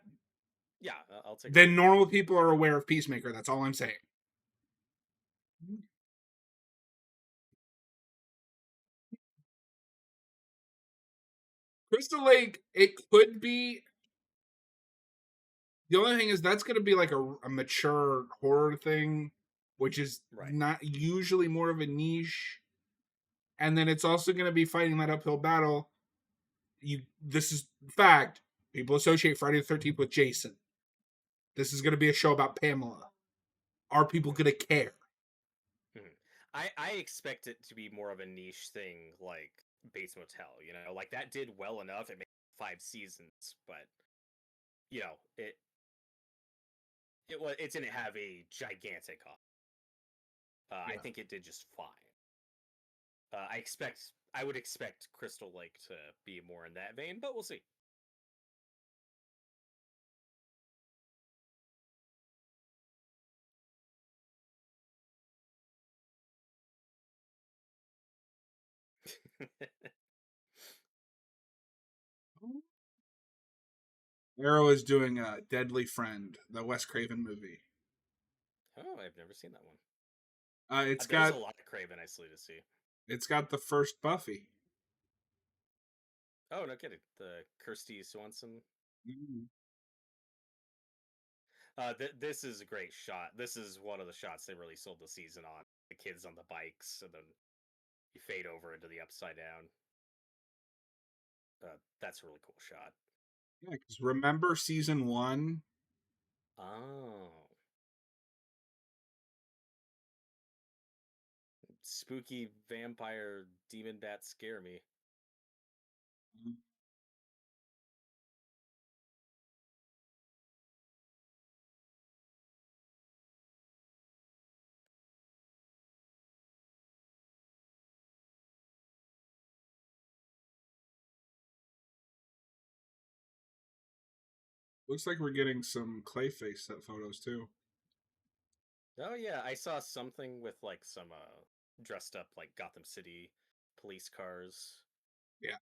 yeah, I'll take. then normal people are aware of Peacemaker. That's all I'm saying. Crystal Lake, it could be. The only thing is that's going to be like a mature horror thing, which is Right. not usually more of a niche. And then it's also going to be fighting that uphill battle. This is fact. People associate Friday the 13th with Jason. This is going to be a show about Pamela. Are people going to care? I expect it to be more of a niche thing, like Bates Motel. You know, like that did well enough. It made 5 seasons, but you know, it didn't have a gigantic. I think it did just fine. I would expect Crystal Lake to be more in that vein, but we'll see. Arrow is doing a Deadly Friend, the Wes Craven movie. Oh, I've never seen that one. It's There's got a lot of Craven I still to see. the first Buffy. Oh, no kidding. The Kirsty Swanson. Mm. This is a great shot. This is one of the shots they really sold the season on. The kids on the bikes, and then you fade over into the upside down. That's a really cool shot. Yeah, because remember season one? Oh. Spooky vampire demon bats scare me. Looks like we're getting some Clayface set photos too. Oh yeah, I saw something with like some dressed up like Gotham City police cars. Yeah.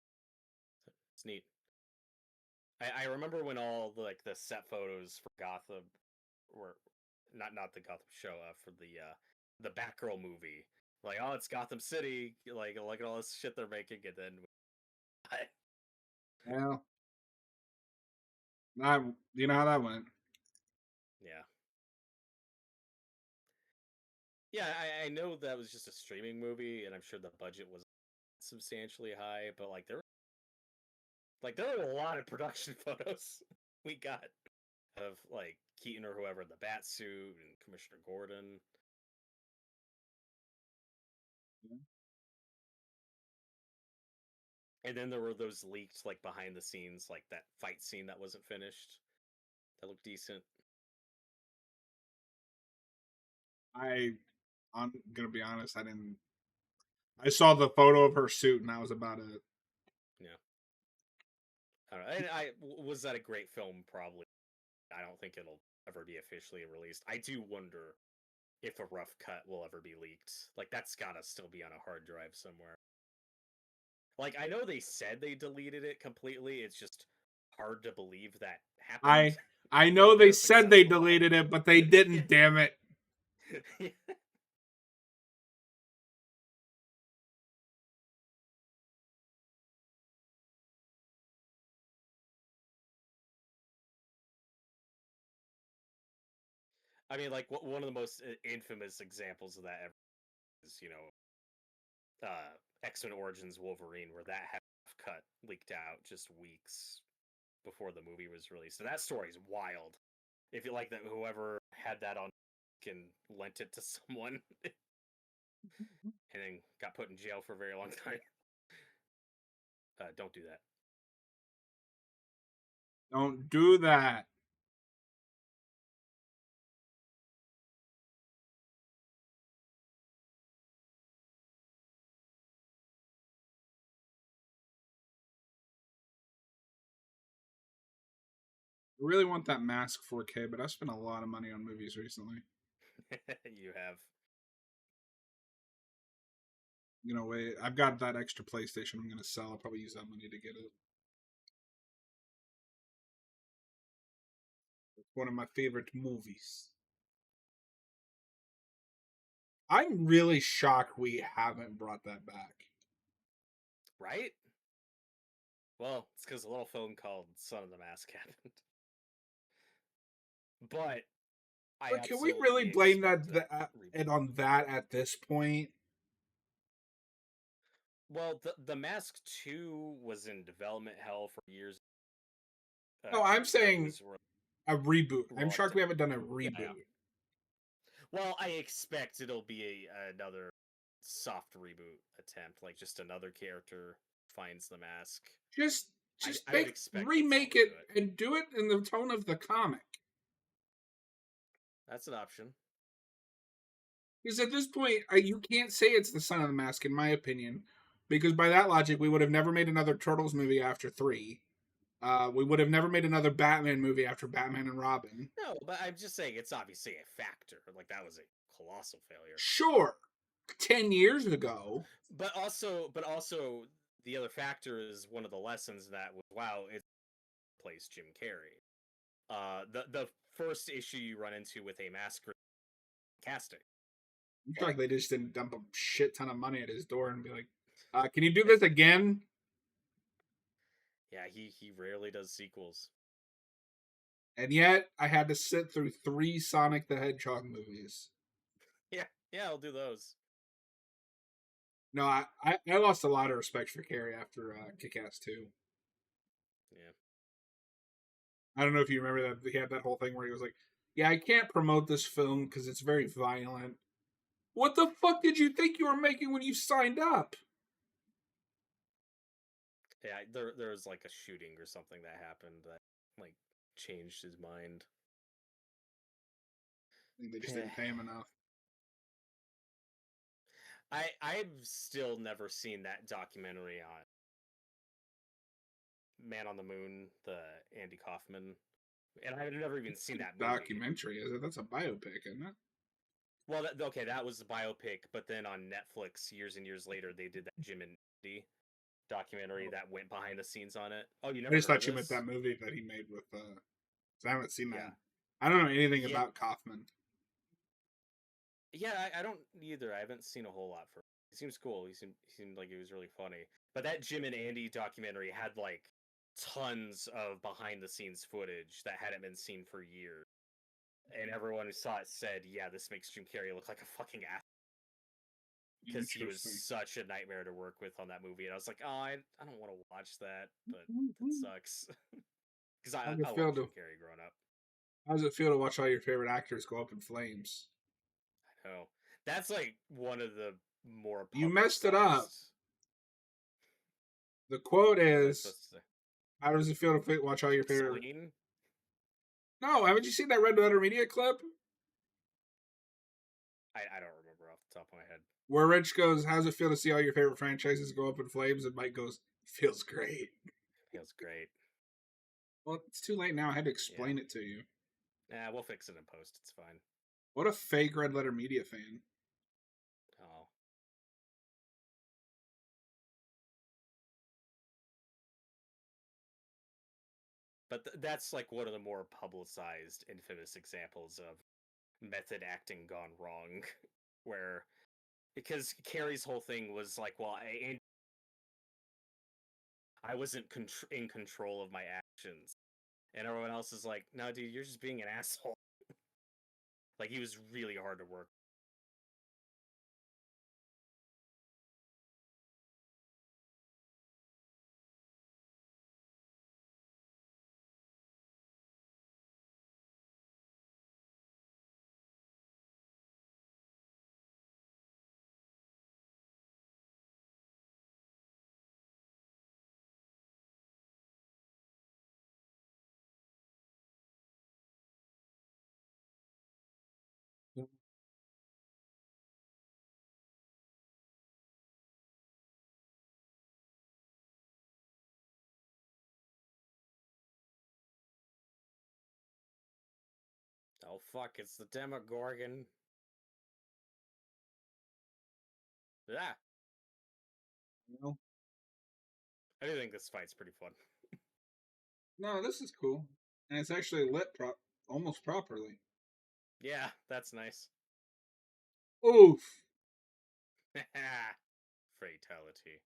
It's neat. I remember when all the set photos for Gotham were not the Gotham show for the Batgirl movie. Like, oh, it's Gotham City. Like, look at all this shit they're making, and then Well, you know how that went. yeah, yeah. I know that was just a streaming movie, and I'm sure the budget was substantially high, but there were a lot of production photos we got of like Keaton or whoever in the bat suit and Commissioner Gordon. And then there were those leaked like behind the scenes, like that fight scene that wasn't finished. That looked decent. I'm gonna be honest. I didn't. I saw the photo of her suit, and that was about it. Yeah. I don't know. And was that a great film? Probably. I don't think it'll ever be officially released. I do wonder if a rough cut will ever be leaked. Like that's gotta still be on a hard drive somewhere. Like I know they said they deleted it completely. It's just hard to believe that happened. I know But they they're said they successful. deleted it, but they didn't, damn it. I mean, like one of the most infamous examples of that ever is, X-Men Origins Wolverine, where that half cut leaked out just weeks before the movie was released. So that story is wild. If you like that, whoever had that on can lent it to someone and then got put in jail for a very long time. Don't do that. Don't do that. I really want that Mask 4K, but I've spent a lot of money on movies recently. You have. You know, wait, I've got that extra PlayStation I'm going to sell. I'll probably use that money to get it. It's one of my favorite movies. I'm really shocked we haven't brought that back. Right? Well, it's because a little film called Son of the Mask happened. But I But can we really absolutely blame expect that it reboot. on that at this point? Well, the Mask 2 was in development hell for years. No, I'm Jim Carrey saying was a reboot. I'm shocked reluctant. we haven't done a Yeah, yeah. reboot. Well, I expect it'll be another soft reboot attempt, like just another character finds the mask. Just I would make expect that remake someone it do it. and do it in the tone of the comic. That's an option. Because at this point, you can't say it's the Son of the Mask, in my opinion, because by that logic, we would have never made another Turtles movie after 3. We would have never made another Batman movie after Batman and Robin. No, but I'm just saying it's obviously a factor. Like that was a colossal failure. Sure, 10 years ago. But also, the other factor is one of the lessons that was wow, it plays Jim Carrey. The first issue you run into with a mask casting. I feel like Like, they just didn't dump a shit ton of money at his door and be like, can you do this again? yeah, he rarely does sequels. And yet, I had to sit through 3 Sonic the Hedgehog movies. Yeah, yeah, I'll do those. No, I lost a lot of respect for Carrey after Kick-Ass 2. Yeah. I don't know if you remember that he had that whole thing where he was like, "Yeah, I can't promote this film because it's very violent." What the fuck did you think you were making when you signed up? Yeah, there was like a shooting or something that happened that like changed his mind. I think they just didn't pay him enough. I've still never seen that documentary on Man on the Moon, the Andy Kaufman, and I've never even It's seen a that movie. documentary, is it? That's a biopic, isn't it? Well, okay, that was the biopic, but then on Netflix, years and years later, they did that Jim and Andy documentary Oh. that went behind the scenes on it. Oh, you I never just heard of thought you meant that this? movie that he made with. I haven't seen that. Yeah, I don't know anything yeah, about Kaufman. yeah. I don't either. I haven't seen a whole lot for. He seems cool. He seemed like he was really funny. But that Jim and Andy documentary had like tons of behind the scenes footage that hadn't been seen for years, and everyone who saw it said, "Yeah, this makes Jim Carrey look like a fucking ass." Because he was Interesting. such a nightmare to work with on that movie, and I was like, "Oh, I don't want to watch that," but that sucks. Because How's I it love feel Jim to Carrey growing up. How's it feel to watch all your favorite actors go up in flames? Oh, that's like one of the more You messed it up. publicized. The quote What was I is, supposed to say? "How does it feel to watch all your favorite?" Celine? No, haven't you seen that Red Letter Media clip I don't remember off the top of my head. where Rich goes, "How's it feel to see all your favorite franchises go up in flames?" And Mike goes, "Feels great." Feels great. Well, it's too late now. I had to Yeah. explain it to you. Nah, we'll fix it in post. It's fine. What a fake Red Letter Media fan. Oh. But that's like one of the more publicized, infamous examples of method acting gone wrong, where because Carrie's whole thing was like, well, I wasn't in control of my actions, and everyone else is like, no, dude, you're just being an asshole. Like he was really hard to work. Oh fuck, it's the Demogorgon. Yeah, No, I do think this fight's pretty fun. no, this is cool, and it's actually lit almost properly. Yeah, that's nice. Oof. Fatality.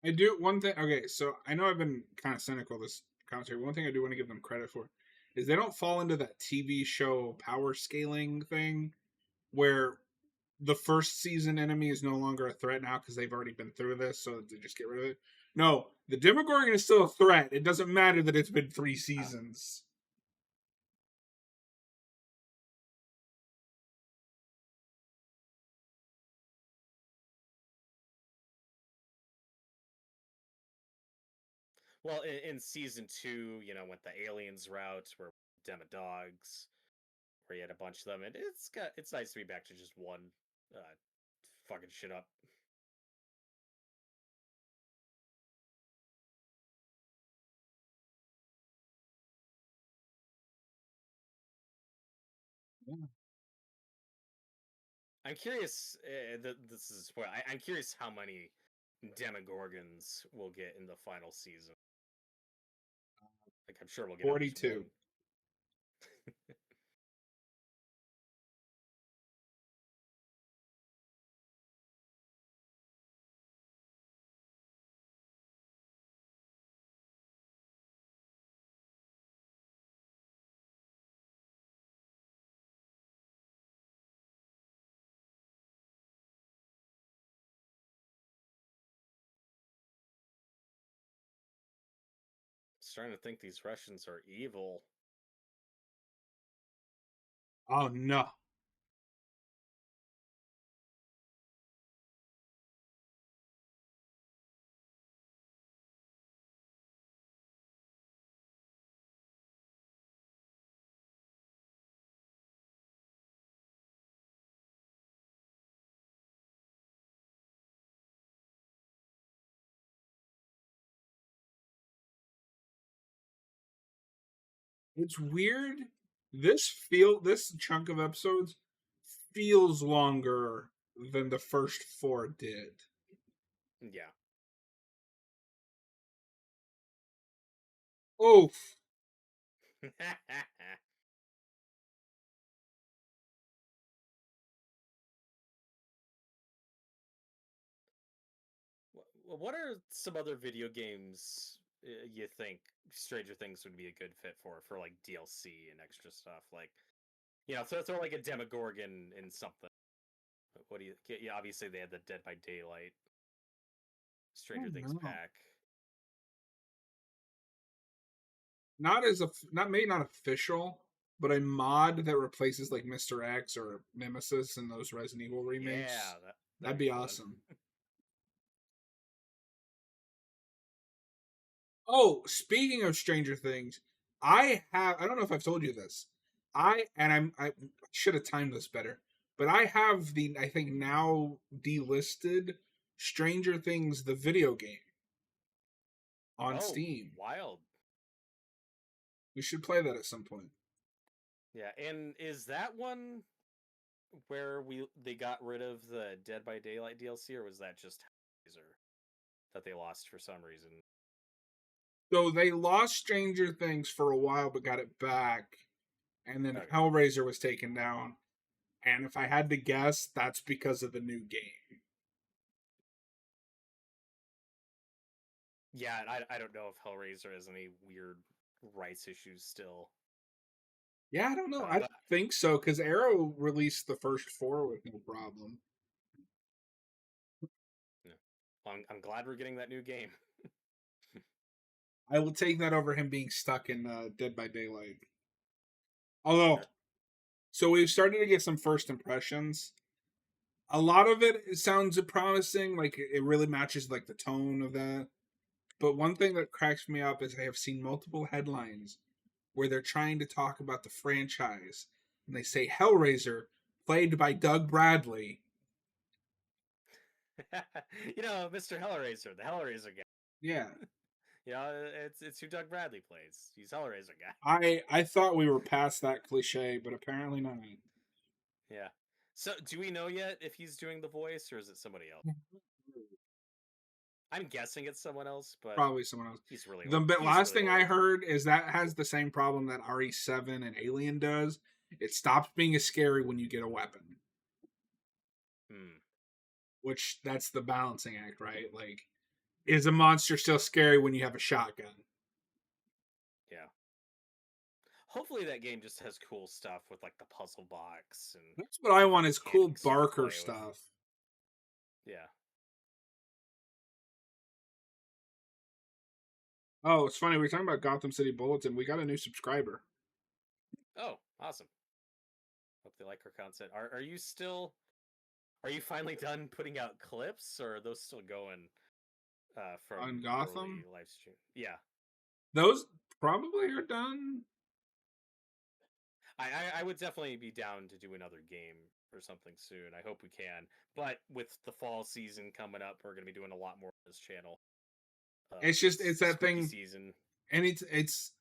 I do one thing. Okay, so I know I've been kind of cynical this commentary. One thing I do want to give them credit for is they don't fall into that TV show power scaling thing where the first season enemy is no longer a threat now because they've already been through this, so they just get rid of it. No, the Demogorgon is still a threat. It doesn't matter that it's been 3 seasons. Well, in season 2, went the aliens route where Demodogs, where you had a bunch of them, and it's nice to be back to just one uh, fucking shit up. Yeah. I'm curious. This is a spoiler. I'm curious how many Demogorgons we'll get in the final season. Like, I'm sure we'll get at least 42. one. Starting to think these Russians are evil. Oh no. It's weird. This chunk of episodes feels longer than the first 4 did. Yeah. Oof. What are some other video games you think Stranger Things would be a good fit for like DLC and extra stuff? Like, throw like a Demogorgon in something. What do you? Yeah, obviously they had the Dead by Daylight Oh Stranger Things no. pack. Not as a not official, but a mod that replaces like Mr. X or Nemesis in those Resident Evil Yeah, remakes. that'd That'd be be fun. awesome. Oh, speaking of Stranger Things, I don't know if I've told you this. I should have timed this better. But I have the I think now delisted Stranger Things the video game on Oh, Steam. wild. We should play that at some point. Yeah, and is that one where they got rid of the Dead by Daylight DLC, or was that just teaser that they lost for some reason? So they lost Stranger Things for a while, but got it back, and then Okay. Hellraiser was taken down. And if I had to guess, that's because of the new game. Yeah, I don't know if Hellraiser has any weird rights issues still. Yeah, I don't know. I But don't think so because Arrow released the first four with no problem. yeah. Well, I'm glad we're getting that new game. I will take that over him being stuck in Dead by Daylight. Although, so we've started to get some first impressions. A lot of it sounds promising, like it really matches like the tone of that. But one thing that cracks me up is I have seen multiple headlines where they're trying to talk about the franchise, and they say Hellraiser, played by Doug Bradley. Mr. Hellraiser, the Hellraiser guy. Yeah, It's who Doug Bradley plays. He's Hellraiser guy. I thought we were past that cliche, but apparently not. Yeah. So, do we know yet if he's doing the voice or is it somebody else? I'm guessing it's someone else, but Probably someone else. he's really The old. He's last really thing I old. heard is that has the same problem that RE7 and Alien does. It stops being as scary when you get a weapon, Hmm. which that's the balancing act, right? Like, is a monster still scary when you have a shotgun? Yeah. Hopefully that game just has cool stuff with like the puzzle box and That's what I want different is cool mechanics you can Barker play with. stuff. Yeah. Oh, it's funny. We are talking about Gotham City Bulletin. We got a new subscriber Oh, awesome. Hope they like our content. Are you finally done putting out clips or are those still going on from early Gotham. live stream? Yeah. Those probably are done. I would definitely be down to do another game or something soon. I hope we can. But with the fall season coming up, we're going to be doing a lot more on this channel. It's It's that spooky thing, season. and it's.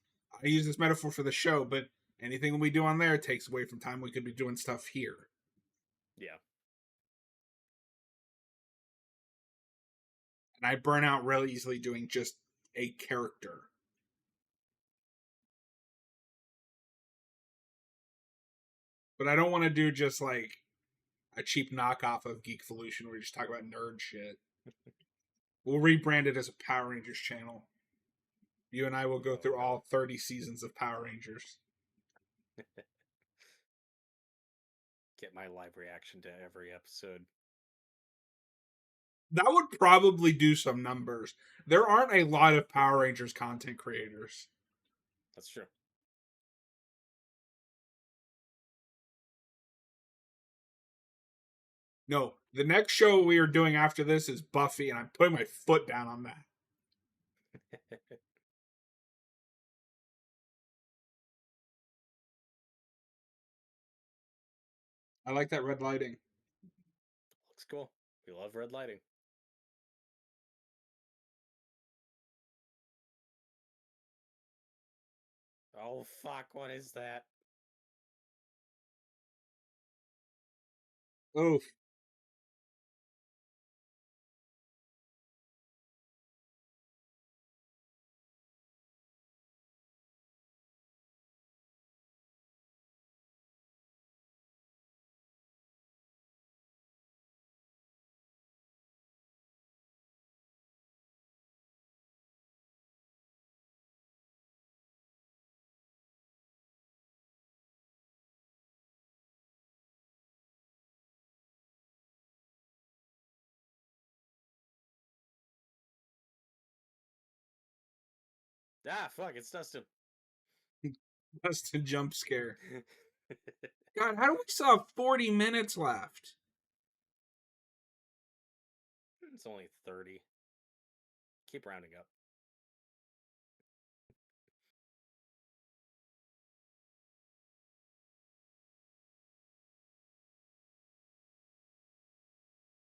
I use this metaphor for the show, but anything we do on there takes away from time we could be doing stuff here. Yeah. And I burn out real easily doing just a character. But I don't want to do just like a cheap knockoff of Geekvolution where we just talk about nerd shit. We'll rebrand it as a Power Rangers channel. You and I will go Oh, through no. all 30 seasons of Power Rangers. Get my live reaction to every episode. That would probably do some numbers. There aren't a lot of Power Rangers content creators. That's true. No, the next show we are doing after this is Buffy, and I'm putting my foot down on that. I like that red lighting. Looks cool. We love red lighting. Oh, fuck. What is that? Oh, Ah, fuck. It's Dustin. that's a jump scare. God, how do we still have 40 minutes left? It's only 30. Keep rounding up.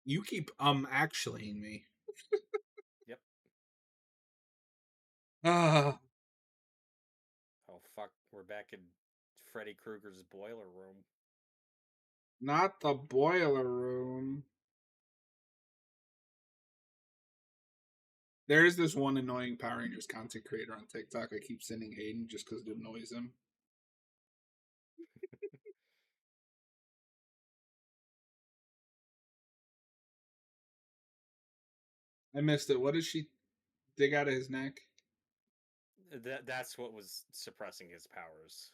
You keep actuallying me. Yep. Ah, Oh, fuck. We're back in Freddy Krueger's boiler room. not the boiler room. There is this one annoying Power Rangers content creator on TikTok I keep sending Hayden just because it annoys him. I missed it. What did she dig out of his neck? That's what was suppressing his powers,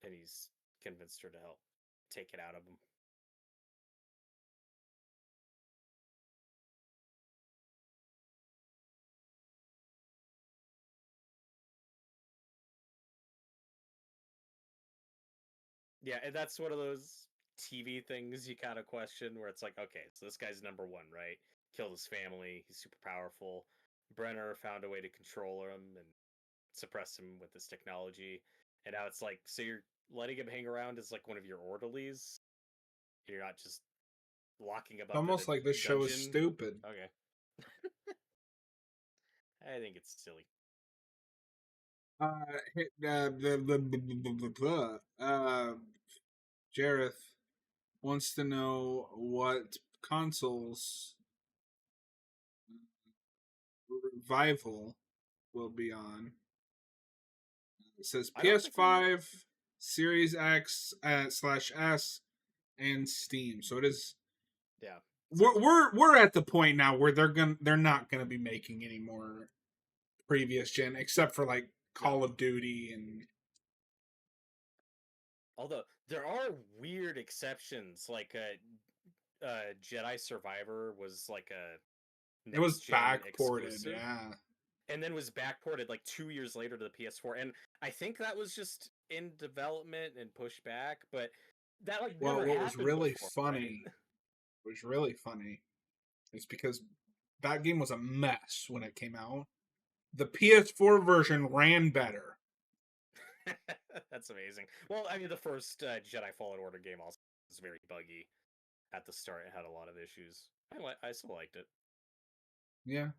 and he's convinced her to help take it out of him. Yeah, and that's one of those TV things you kind of question where it's like, okay, so this guy's number one, right? Killed his family, he's super powerful. Brenner found a way to control him and suppress him with this technology. And now it's like, so you're letting him hang around as like one of your orderlies? You're not just locking him It's up in almost like this a show is dungeon? stupid. Okay. I think it's silly. Jareth wants to know what consoles Revival will be on. It says I don't think we. PS5, Series X slash S, and Steam. So it is. Yeah. We're, we're at the point now where they're not gonna be making any more previous gen except for like No. Call of Duty and Although there are weird exceptions, like Jedi Survivor was like a it was next gen back ported. exclusive, Yeah. and then was backported like 2 years later to the PS4. And I think that was just in development and pushed back, but that like Well, never what was happened really before, right? funny was really funny is because that game was a mess when it came out. The PS4 version ran better. That's amazing. Well, I mean, the first Jedi Fallen Order game also was very buggy at the start. It had a lot of issues. I still liked it. Yeah.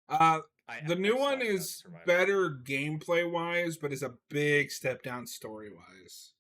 Uh, I the I new still one haven't gotten is Survivor. better gameplay wise, but is a big step down story wise.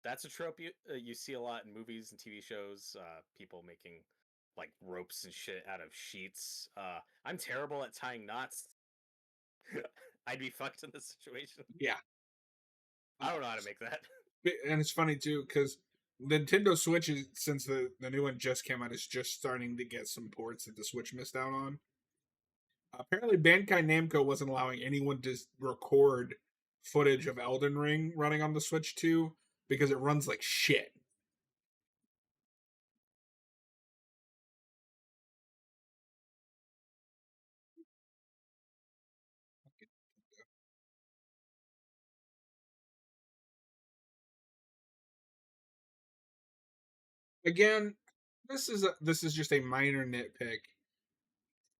That's a trope you see a lot in movies and TV shows. People making like ropes and shit out of sheets. I'm terrible at tying knots. I'd be fucked in this situation. Yeah. I don't know how to make that. And it's funny too because Nintendo Switch is, since the new one just came out, is just starting to get some ports that the Switch missed out on. Apparently, Bandai Namco wasn't allowing anyone to record footage of Elden Ring running on the Switch 2 because it runs like shit. Again, this is just a minor nitpick.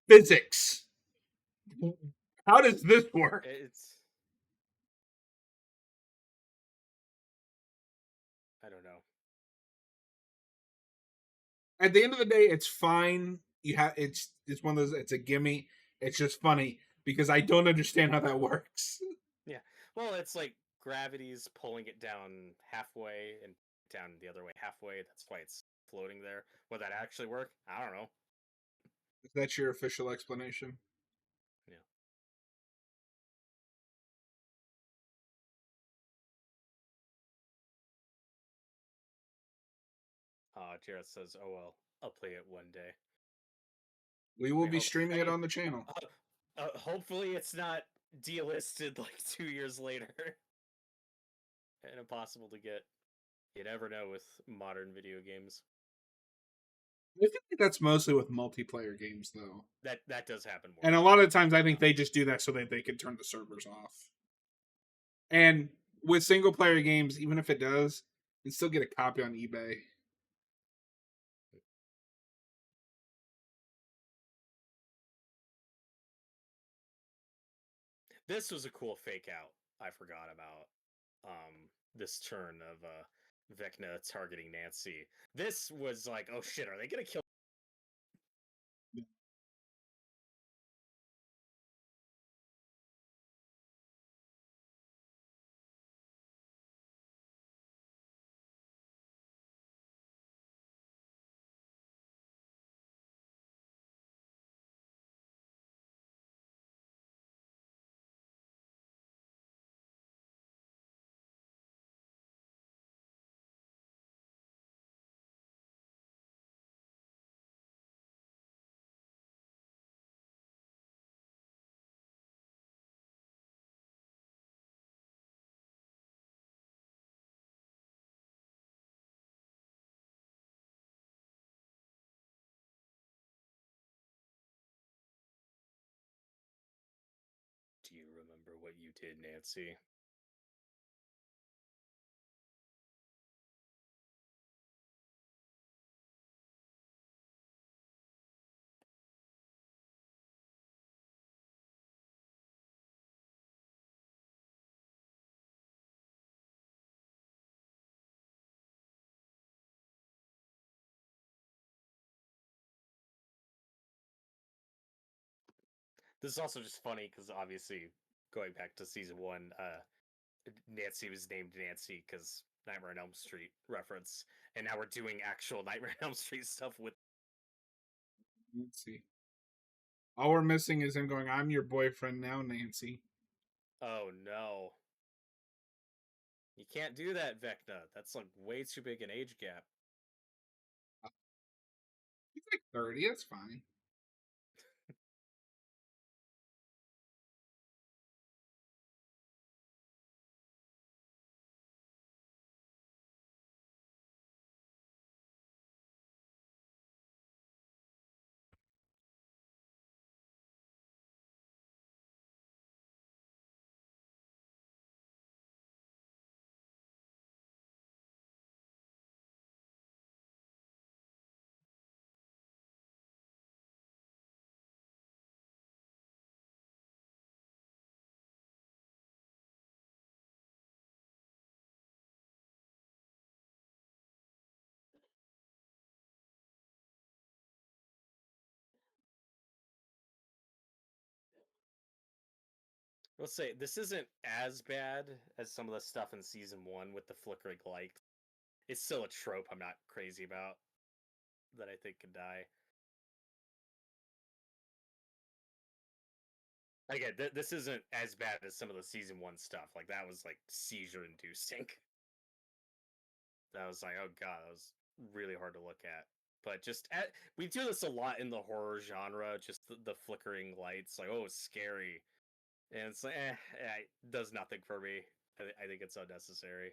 Physics. How does this work? It's I don't know. At the end of the day, it's fine. You have it's one of those. It's a gimme. It's just funny because I don't understand how that works. Yeah. Well, it's like gravity's pulling it down halfway and down the other way halfway. That's why it's floating there. Would that actually work? I don't know. Is that your official explanation? Yeah. Jared says, "Oh well, I'll play it one day." We will We be hope. streaming I it mean, on the channel. hopefully it's not delisted like 2 years later and impossible to get. You never know with modern video games. I feel like that's mostly with multiplayer games, though. That does happen more And a lot often. of times, I think they just do that so that they can turn the servers off. And with single player games, even if it does, you still get a copy on eBay. This was a cool fake out. I forgot about this turn of Vecna targeting Nancy. This was like, oh shit, are they gonna kill? Do you remember what you did, Nancy? This is also just funny because obviously going back to season 1, Nancy was named Nancy because Nightmare on Elm Street reference, and now we're doing actual Nightmare on Elm Street stuff with. Let's see. All we're missing is him going, "I'm your boyfriend now, Nancy." Oh no. You can't do that, Vecna. That's like way too big an age gap. He's like 30. That's fine. Let's say this isn't as bad as some of the stuff in season 1 with the flickering light. It's still a trope I'm not crazy about that I think could die. Again, this isn't as bad as some of the season 1 stuff. Like that was like seizure inducing. That was like, oh god, that was really hard to look at. But we do this a lot in the horror genre. Just the flickering lights, like oh, it's scary, and it's like, it does nothing for me. I think it's unnecessary.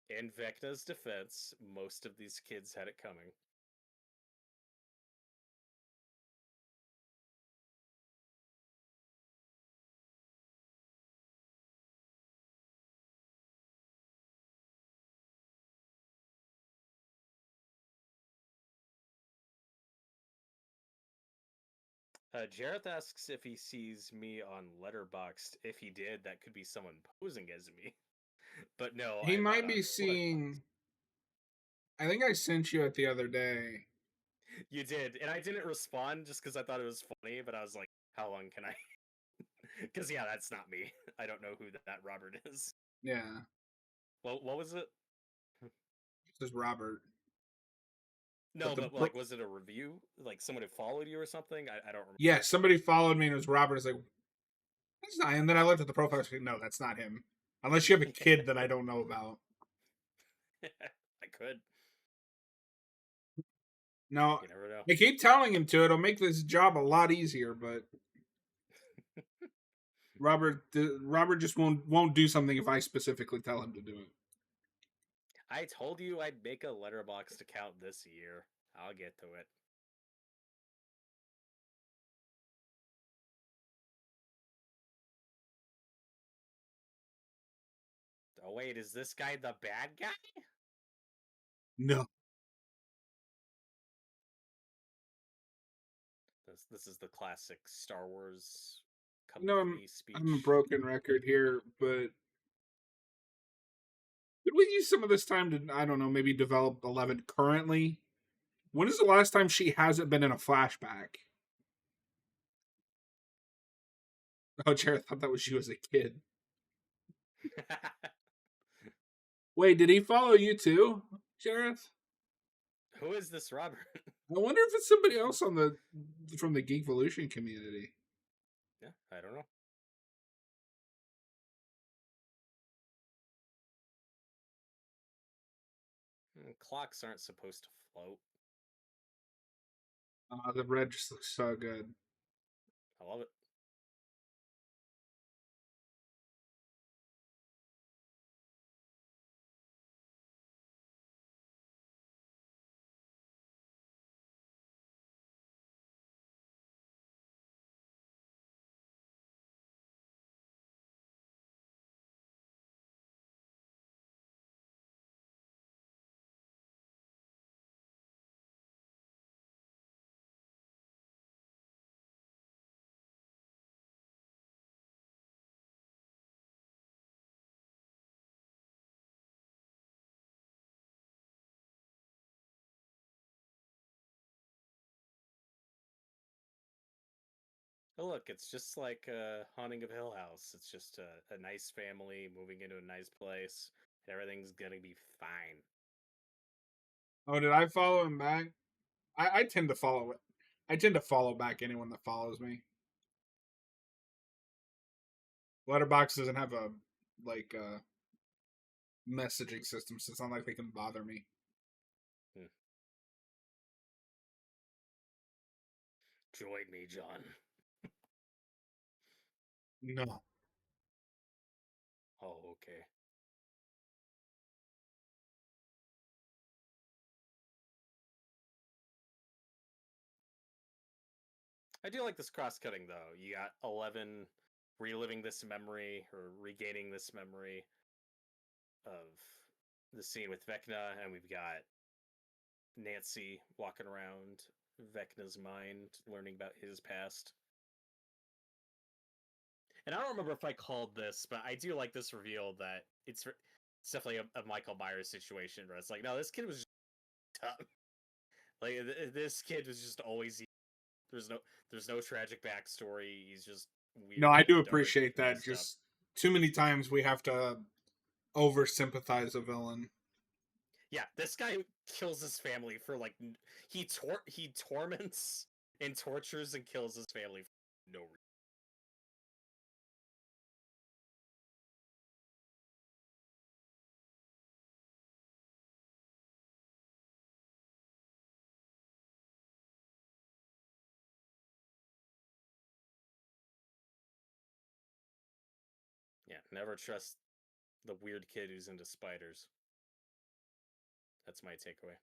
In Vecna's defense, most of these kids had it coming. Jareth asks if he sees me on Letterboxd. If he did, that could be someone posing as me. But no, He I'm not might on be Letterboxd. seeing. I think I sent you it the other day. You did, and I didn't respond just because I thought it was funny. But I was like, "How long can I?" Because yeah, that's not me. I don't know who that Robert is. Yeah, Well, what was it? this is Robert. No, But but like, was it a review? Like someone had followed you or something? I don't remember. yeah, somebody followed me and it was Robert. It's like, that's not. And then I looked at the profile. I was like, no, that's not him. Unless you have a kid that I don't know about. I could. No, You never know. I keep telling him to. It'll make this job a lot easier, but Robert just won't do something if I specifically tell him to do it. I told you I'd make a Letterboxd account this year. I'll get to it. Oh wait, is this guy the bad guy? No, This is the classic Star Wars you "Come know with I'm me" I'm a speech. broken record here, but did we use some of this time to, I don't know, maybe develop 11 currently? When is the last time she hasn't been in a flashback? Oh, Jared thought that was you as a kid. Wait, did he follow you too, Jared? Who is this Robert? I wonder if it's somebody else on the from the Geekvolution community. Yeah, I don't know. Clocks aren't supposed to float. The red just looks so good. I love it. Oh, look, it's just like Haunting of Hill House. It's just a nice family moving into a nice place. Everything's gonna be fine. Oh, did I follow him back? I tend to follow it. I tend to follow back anyone that follows me. Letterbox doesn't have a like messaging system, so it's not like they can bother me. Hmm. Join me, John. No. Oh, okay. I do like this cross-cutting though. You got 11 reliving this memory or regaining this memory of the scene with Vecna, and we've got Nancy walking around Vecna's mind, learning about his past. And I don't remember if I called this, but I do like this reveal that it's definitely a Michael Myers situation where it's like, no, this kid was just tough. Like this kid was just always. There's no there's no tragic backstory. He's just No, weird, I do dark, appreciate that. messed up. Just too many times we have to over sympathize a villain. Yeah, this guy kills his family for like he torments and tortures and kills his family for no reason. Yeah, never trust the weird kid who's into spiders. That's my takeaway.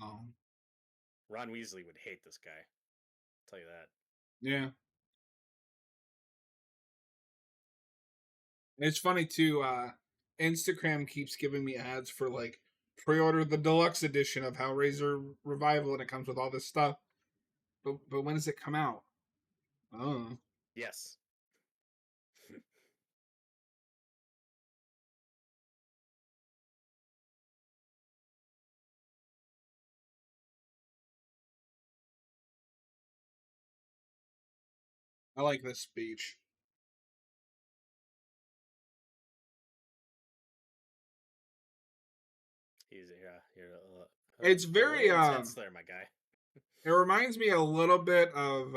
Um, Ron Weasley would hate this guy. I'll tell you that. yeah. It's funny too, Instagram keeps giving me ads for like pre-order the deluxe edition of Hellraiser Revival and it comes with all this stuff. But when does it come out? Oh. Yes. I like this speech. He's yeah, you're It's a very little intense there, my guy. it reminds me a little bit of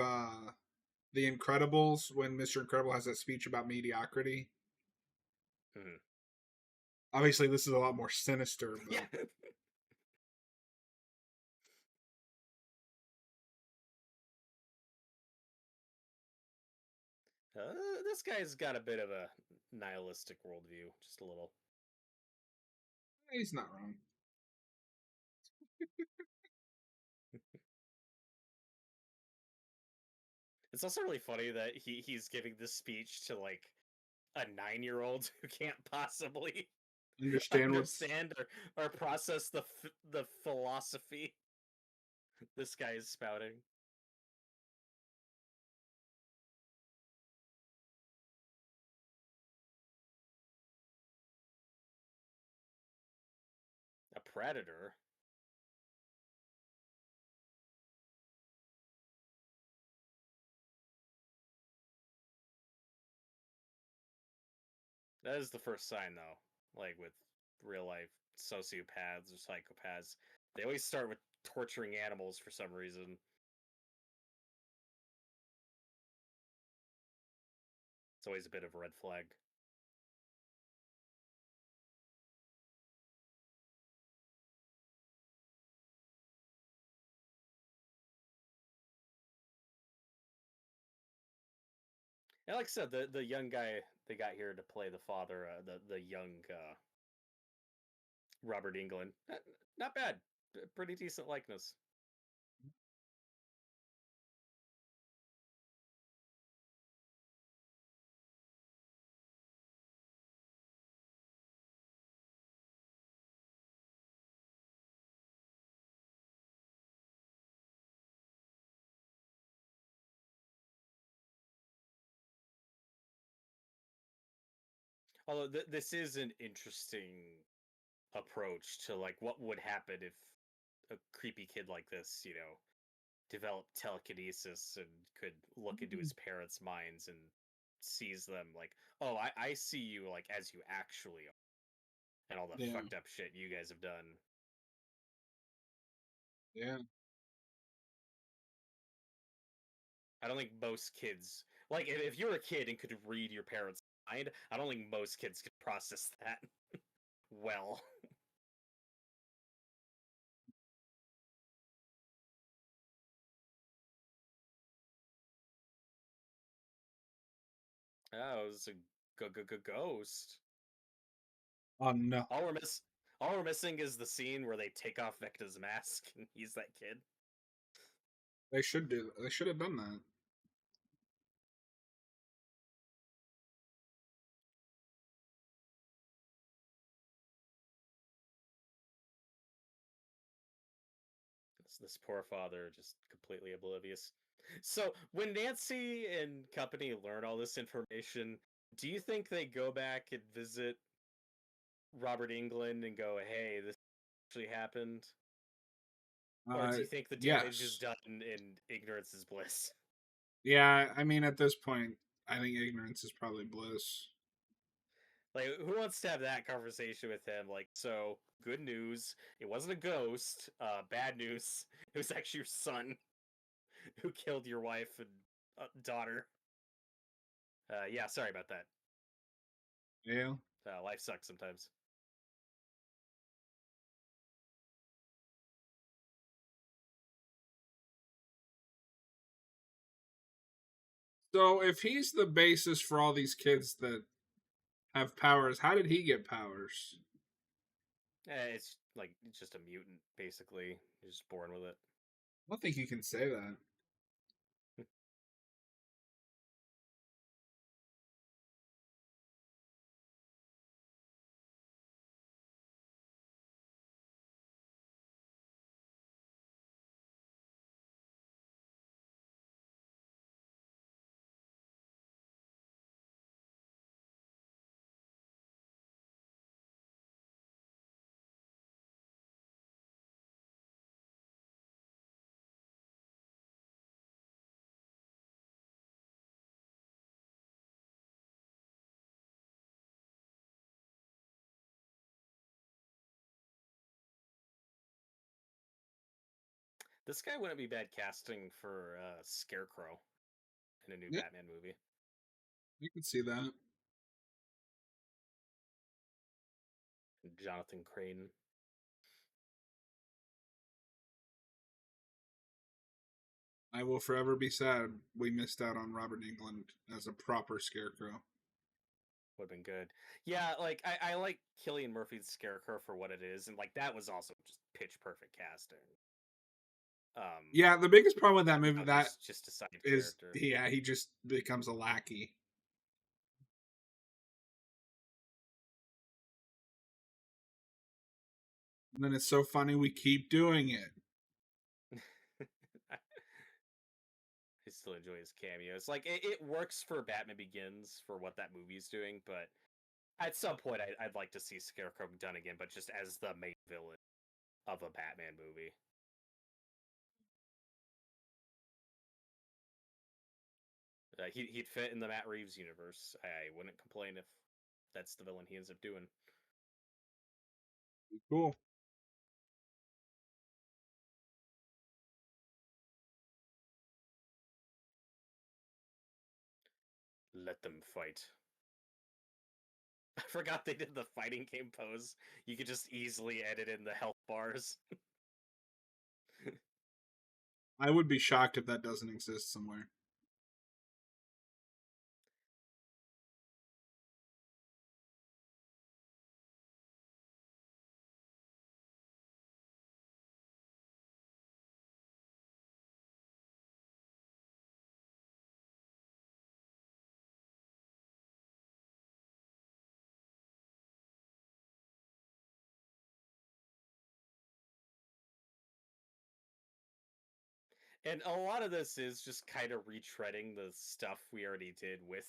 The Incredibles when Mr. Incredible has that speech about mediocrity. Mhm. Obviously this is a lot more sinister, but Yeah. This guy's got a bit of a nihilistic worldview, just a little. he's not wrong. It's also really funny that he's giving this speech to like a 9-year-old who can't possibly Understand what's understand or process the philosophy this guy is spouting. A predator. That is the first sign, though. Like with real life sociopaths or psychopaths, they always start with torturing animals for some reason. It's always a bit of a red flag. And like I said, the young guy they got here to play the father, the young Robert England, not bad, pretty decent likeness. Although this is an interesting approach to like what would happen if a creepy kid like this, developed telekinesis and could look into his parents' minds and sees them like, oh, I see you like as you actually are, and all the yeah, fucked up shit you guys have done. yeah. I don't think most kids like if you're a kid and could read your parents' mind, I don't think most kids could process that well. Oh, it was a ghost. Oh no, All we're miss all we're missing is the scene where they take off Vecna's mask and he's that kid. they should do. They should have done that. This poor father just completely oblivious. So when Nancy and company learn all this information, do you think they go back and visit Robert England and go, "Hey, this actually happened," or Uh, do you think the damage is yes, done and ignorance is bliss? yeah. I mean, at this point, I think ignorance is probably bliss. Like, who wants to have that conversation with him? Like, so good news, it wasn't a ghost. Bad news, it was actually your son who killed your wife and daughter. Yeah, sorry about that. Yeah. Life sucks sometimes. So if he's the basis for all these kids that have powers, how did he get powers? It's like it's just a mutant, basically. You're just born with it. I don't think you can say that. This guy wouldn't be bad casting for Scarecrow in a new Yeah, Batman movie. you can see that. Jonathan Crane. I will forever be sad we missed out on Robert England as a proper scarecrow. Would have been good. Yeah, like I like Killian Murphy's Scarecrow for what it is, and like that was also just pitch perfect casting. Yeah, the biggest problem with that And movie now that he's just a side is character. yeah, he just becomes a lackey. And then it's so funny we keep doing it. I still enjoy his cameos. Like it works for Batman Begins for what that movie's doing, but at some point I'd like to see Scarecrow done again, but just as the main villain of a Batman movie. He'd fit in the Matt Reeves universe. I wouldn't complain if that's the villain he ends up doing. Cool. Let them fight. I forgot they did the fighting game pose. You could just easily edit in the health bars. I would be shocked if that doesn't exist somewhere. And a lot of this is just kind of retreading the stuff we already did with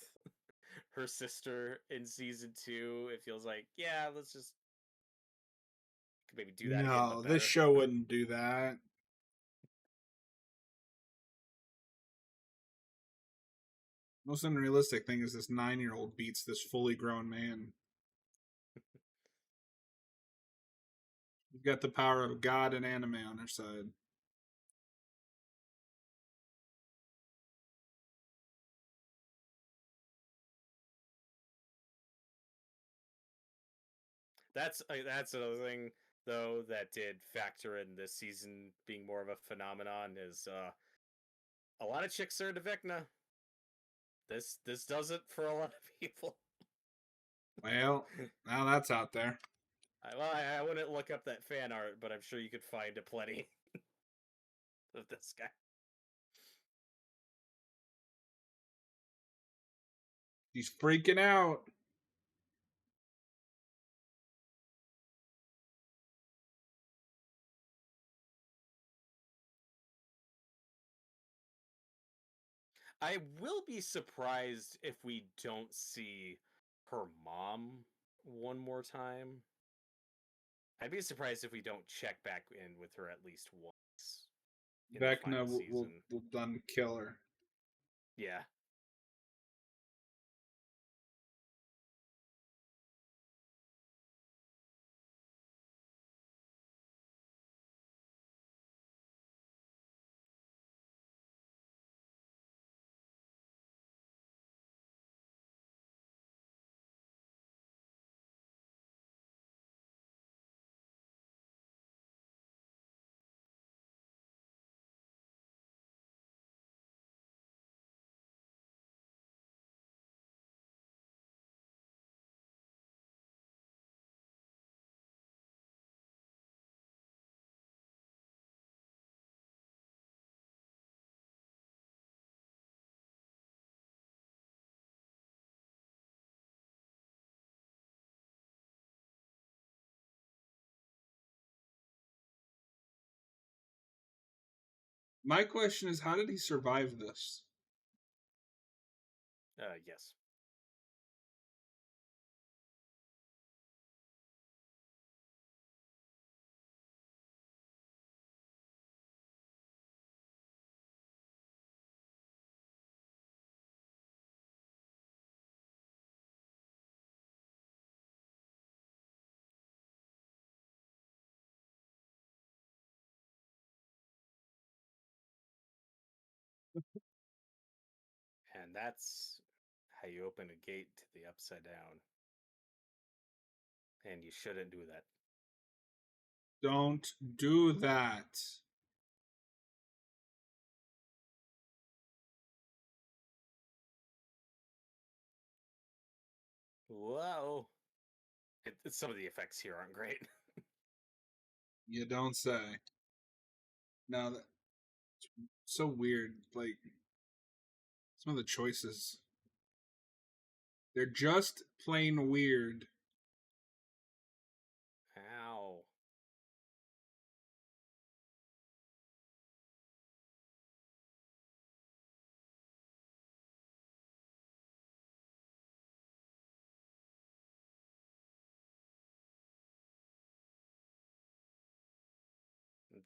her sister in season 2. It feels like, yeah, let's just maybe do that again, but No, this better. show wouldn't do that. Most unrealistic thing is this 9-year-old beats this fully grown man. He's got the power of God and anime on her side. That's another thing though that did factor in this season being more of a phenomenon is a lot of chicks are into Vecna. This does it for a lot of people. Well, now that's out there. I wouldn't look up that fan art, but I'm sure you could find a plenty of this guy. He's freaking out. I will be surprised if we don't see her mom one more time. I'd be surprised if we don't check back in with her at least once in the Vecna final season. will done kill her. Yeah. My question is, how did he survive this? Yes. And that's how you open a gate to the upside down. And you shouldn't do that. Don't do that. Whoa. Some of the effects here aren't great. You don't say. No, that's so weird. Like, some of the choices. They're just plain weird. Ow.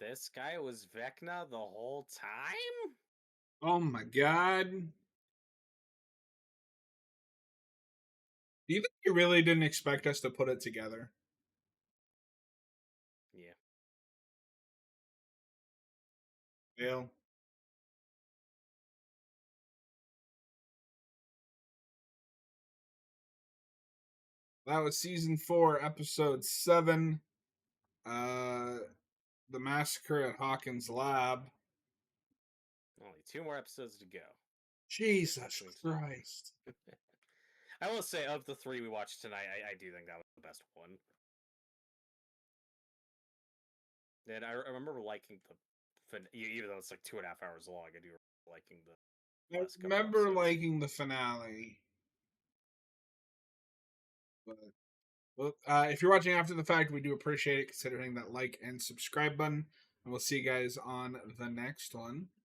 this guy was Vecna the whole time? Oh my god. Do you think you really didn't expect us to put it together? Yeah. Dale? That was season 4, episode 7. Uh, the Massacre at Hawkins' lab. Only 2 more episodes to go. Jesus Christ. I will say, of the 3 we watched tonight, I do think that was the best one. And I remember liking even though it's like 2.5 hours long, I do remember liking the I last couple remember episodes. liking the finale. But well, if you're watching after the fact, we do appreciate it, considering that like and subscribe button. And we'll see you guys on the next one.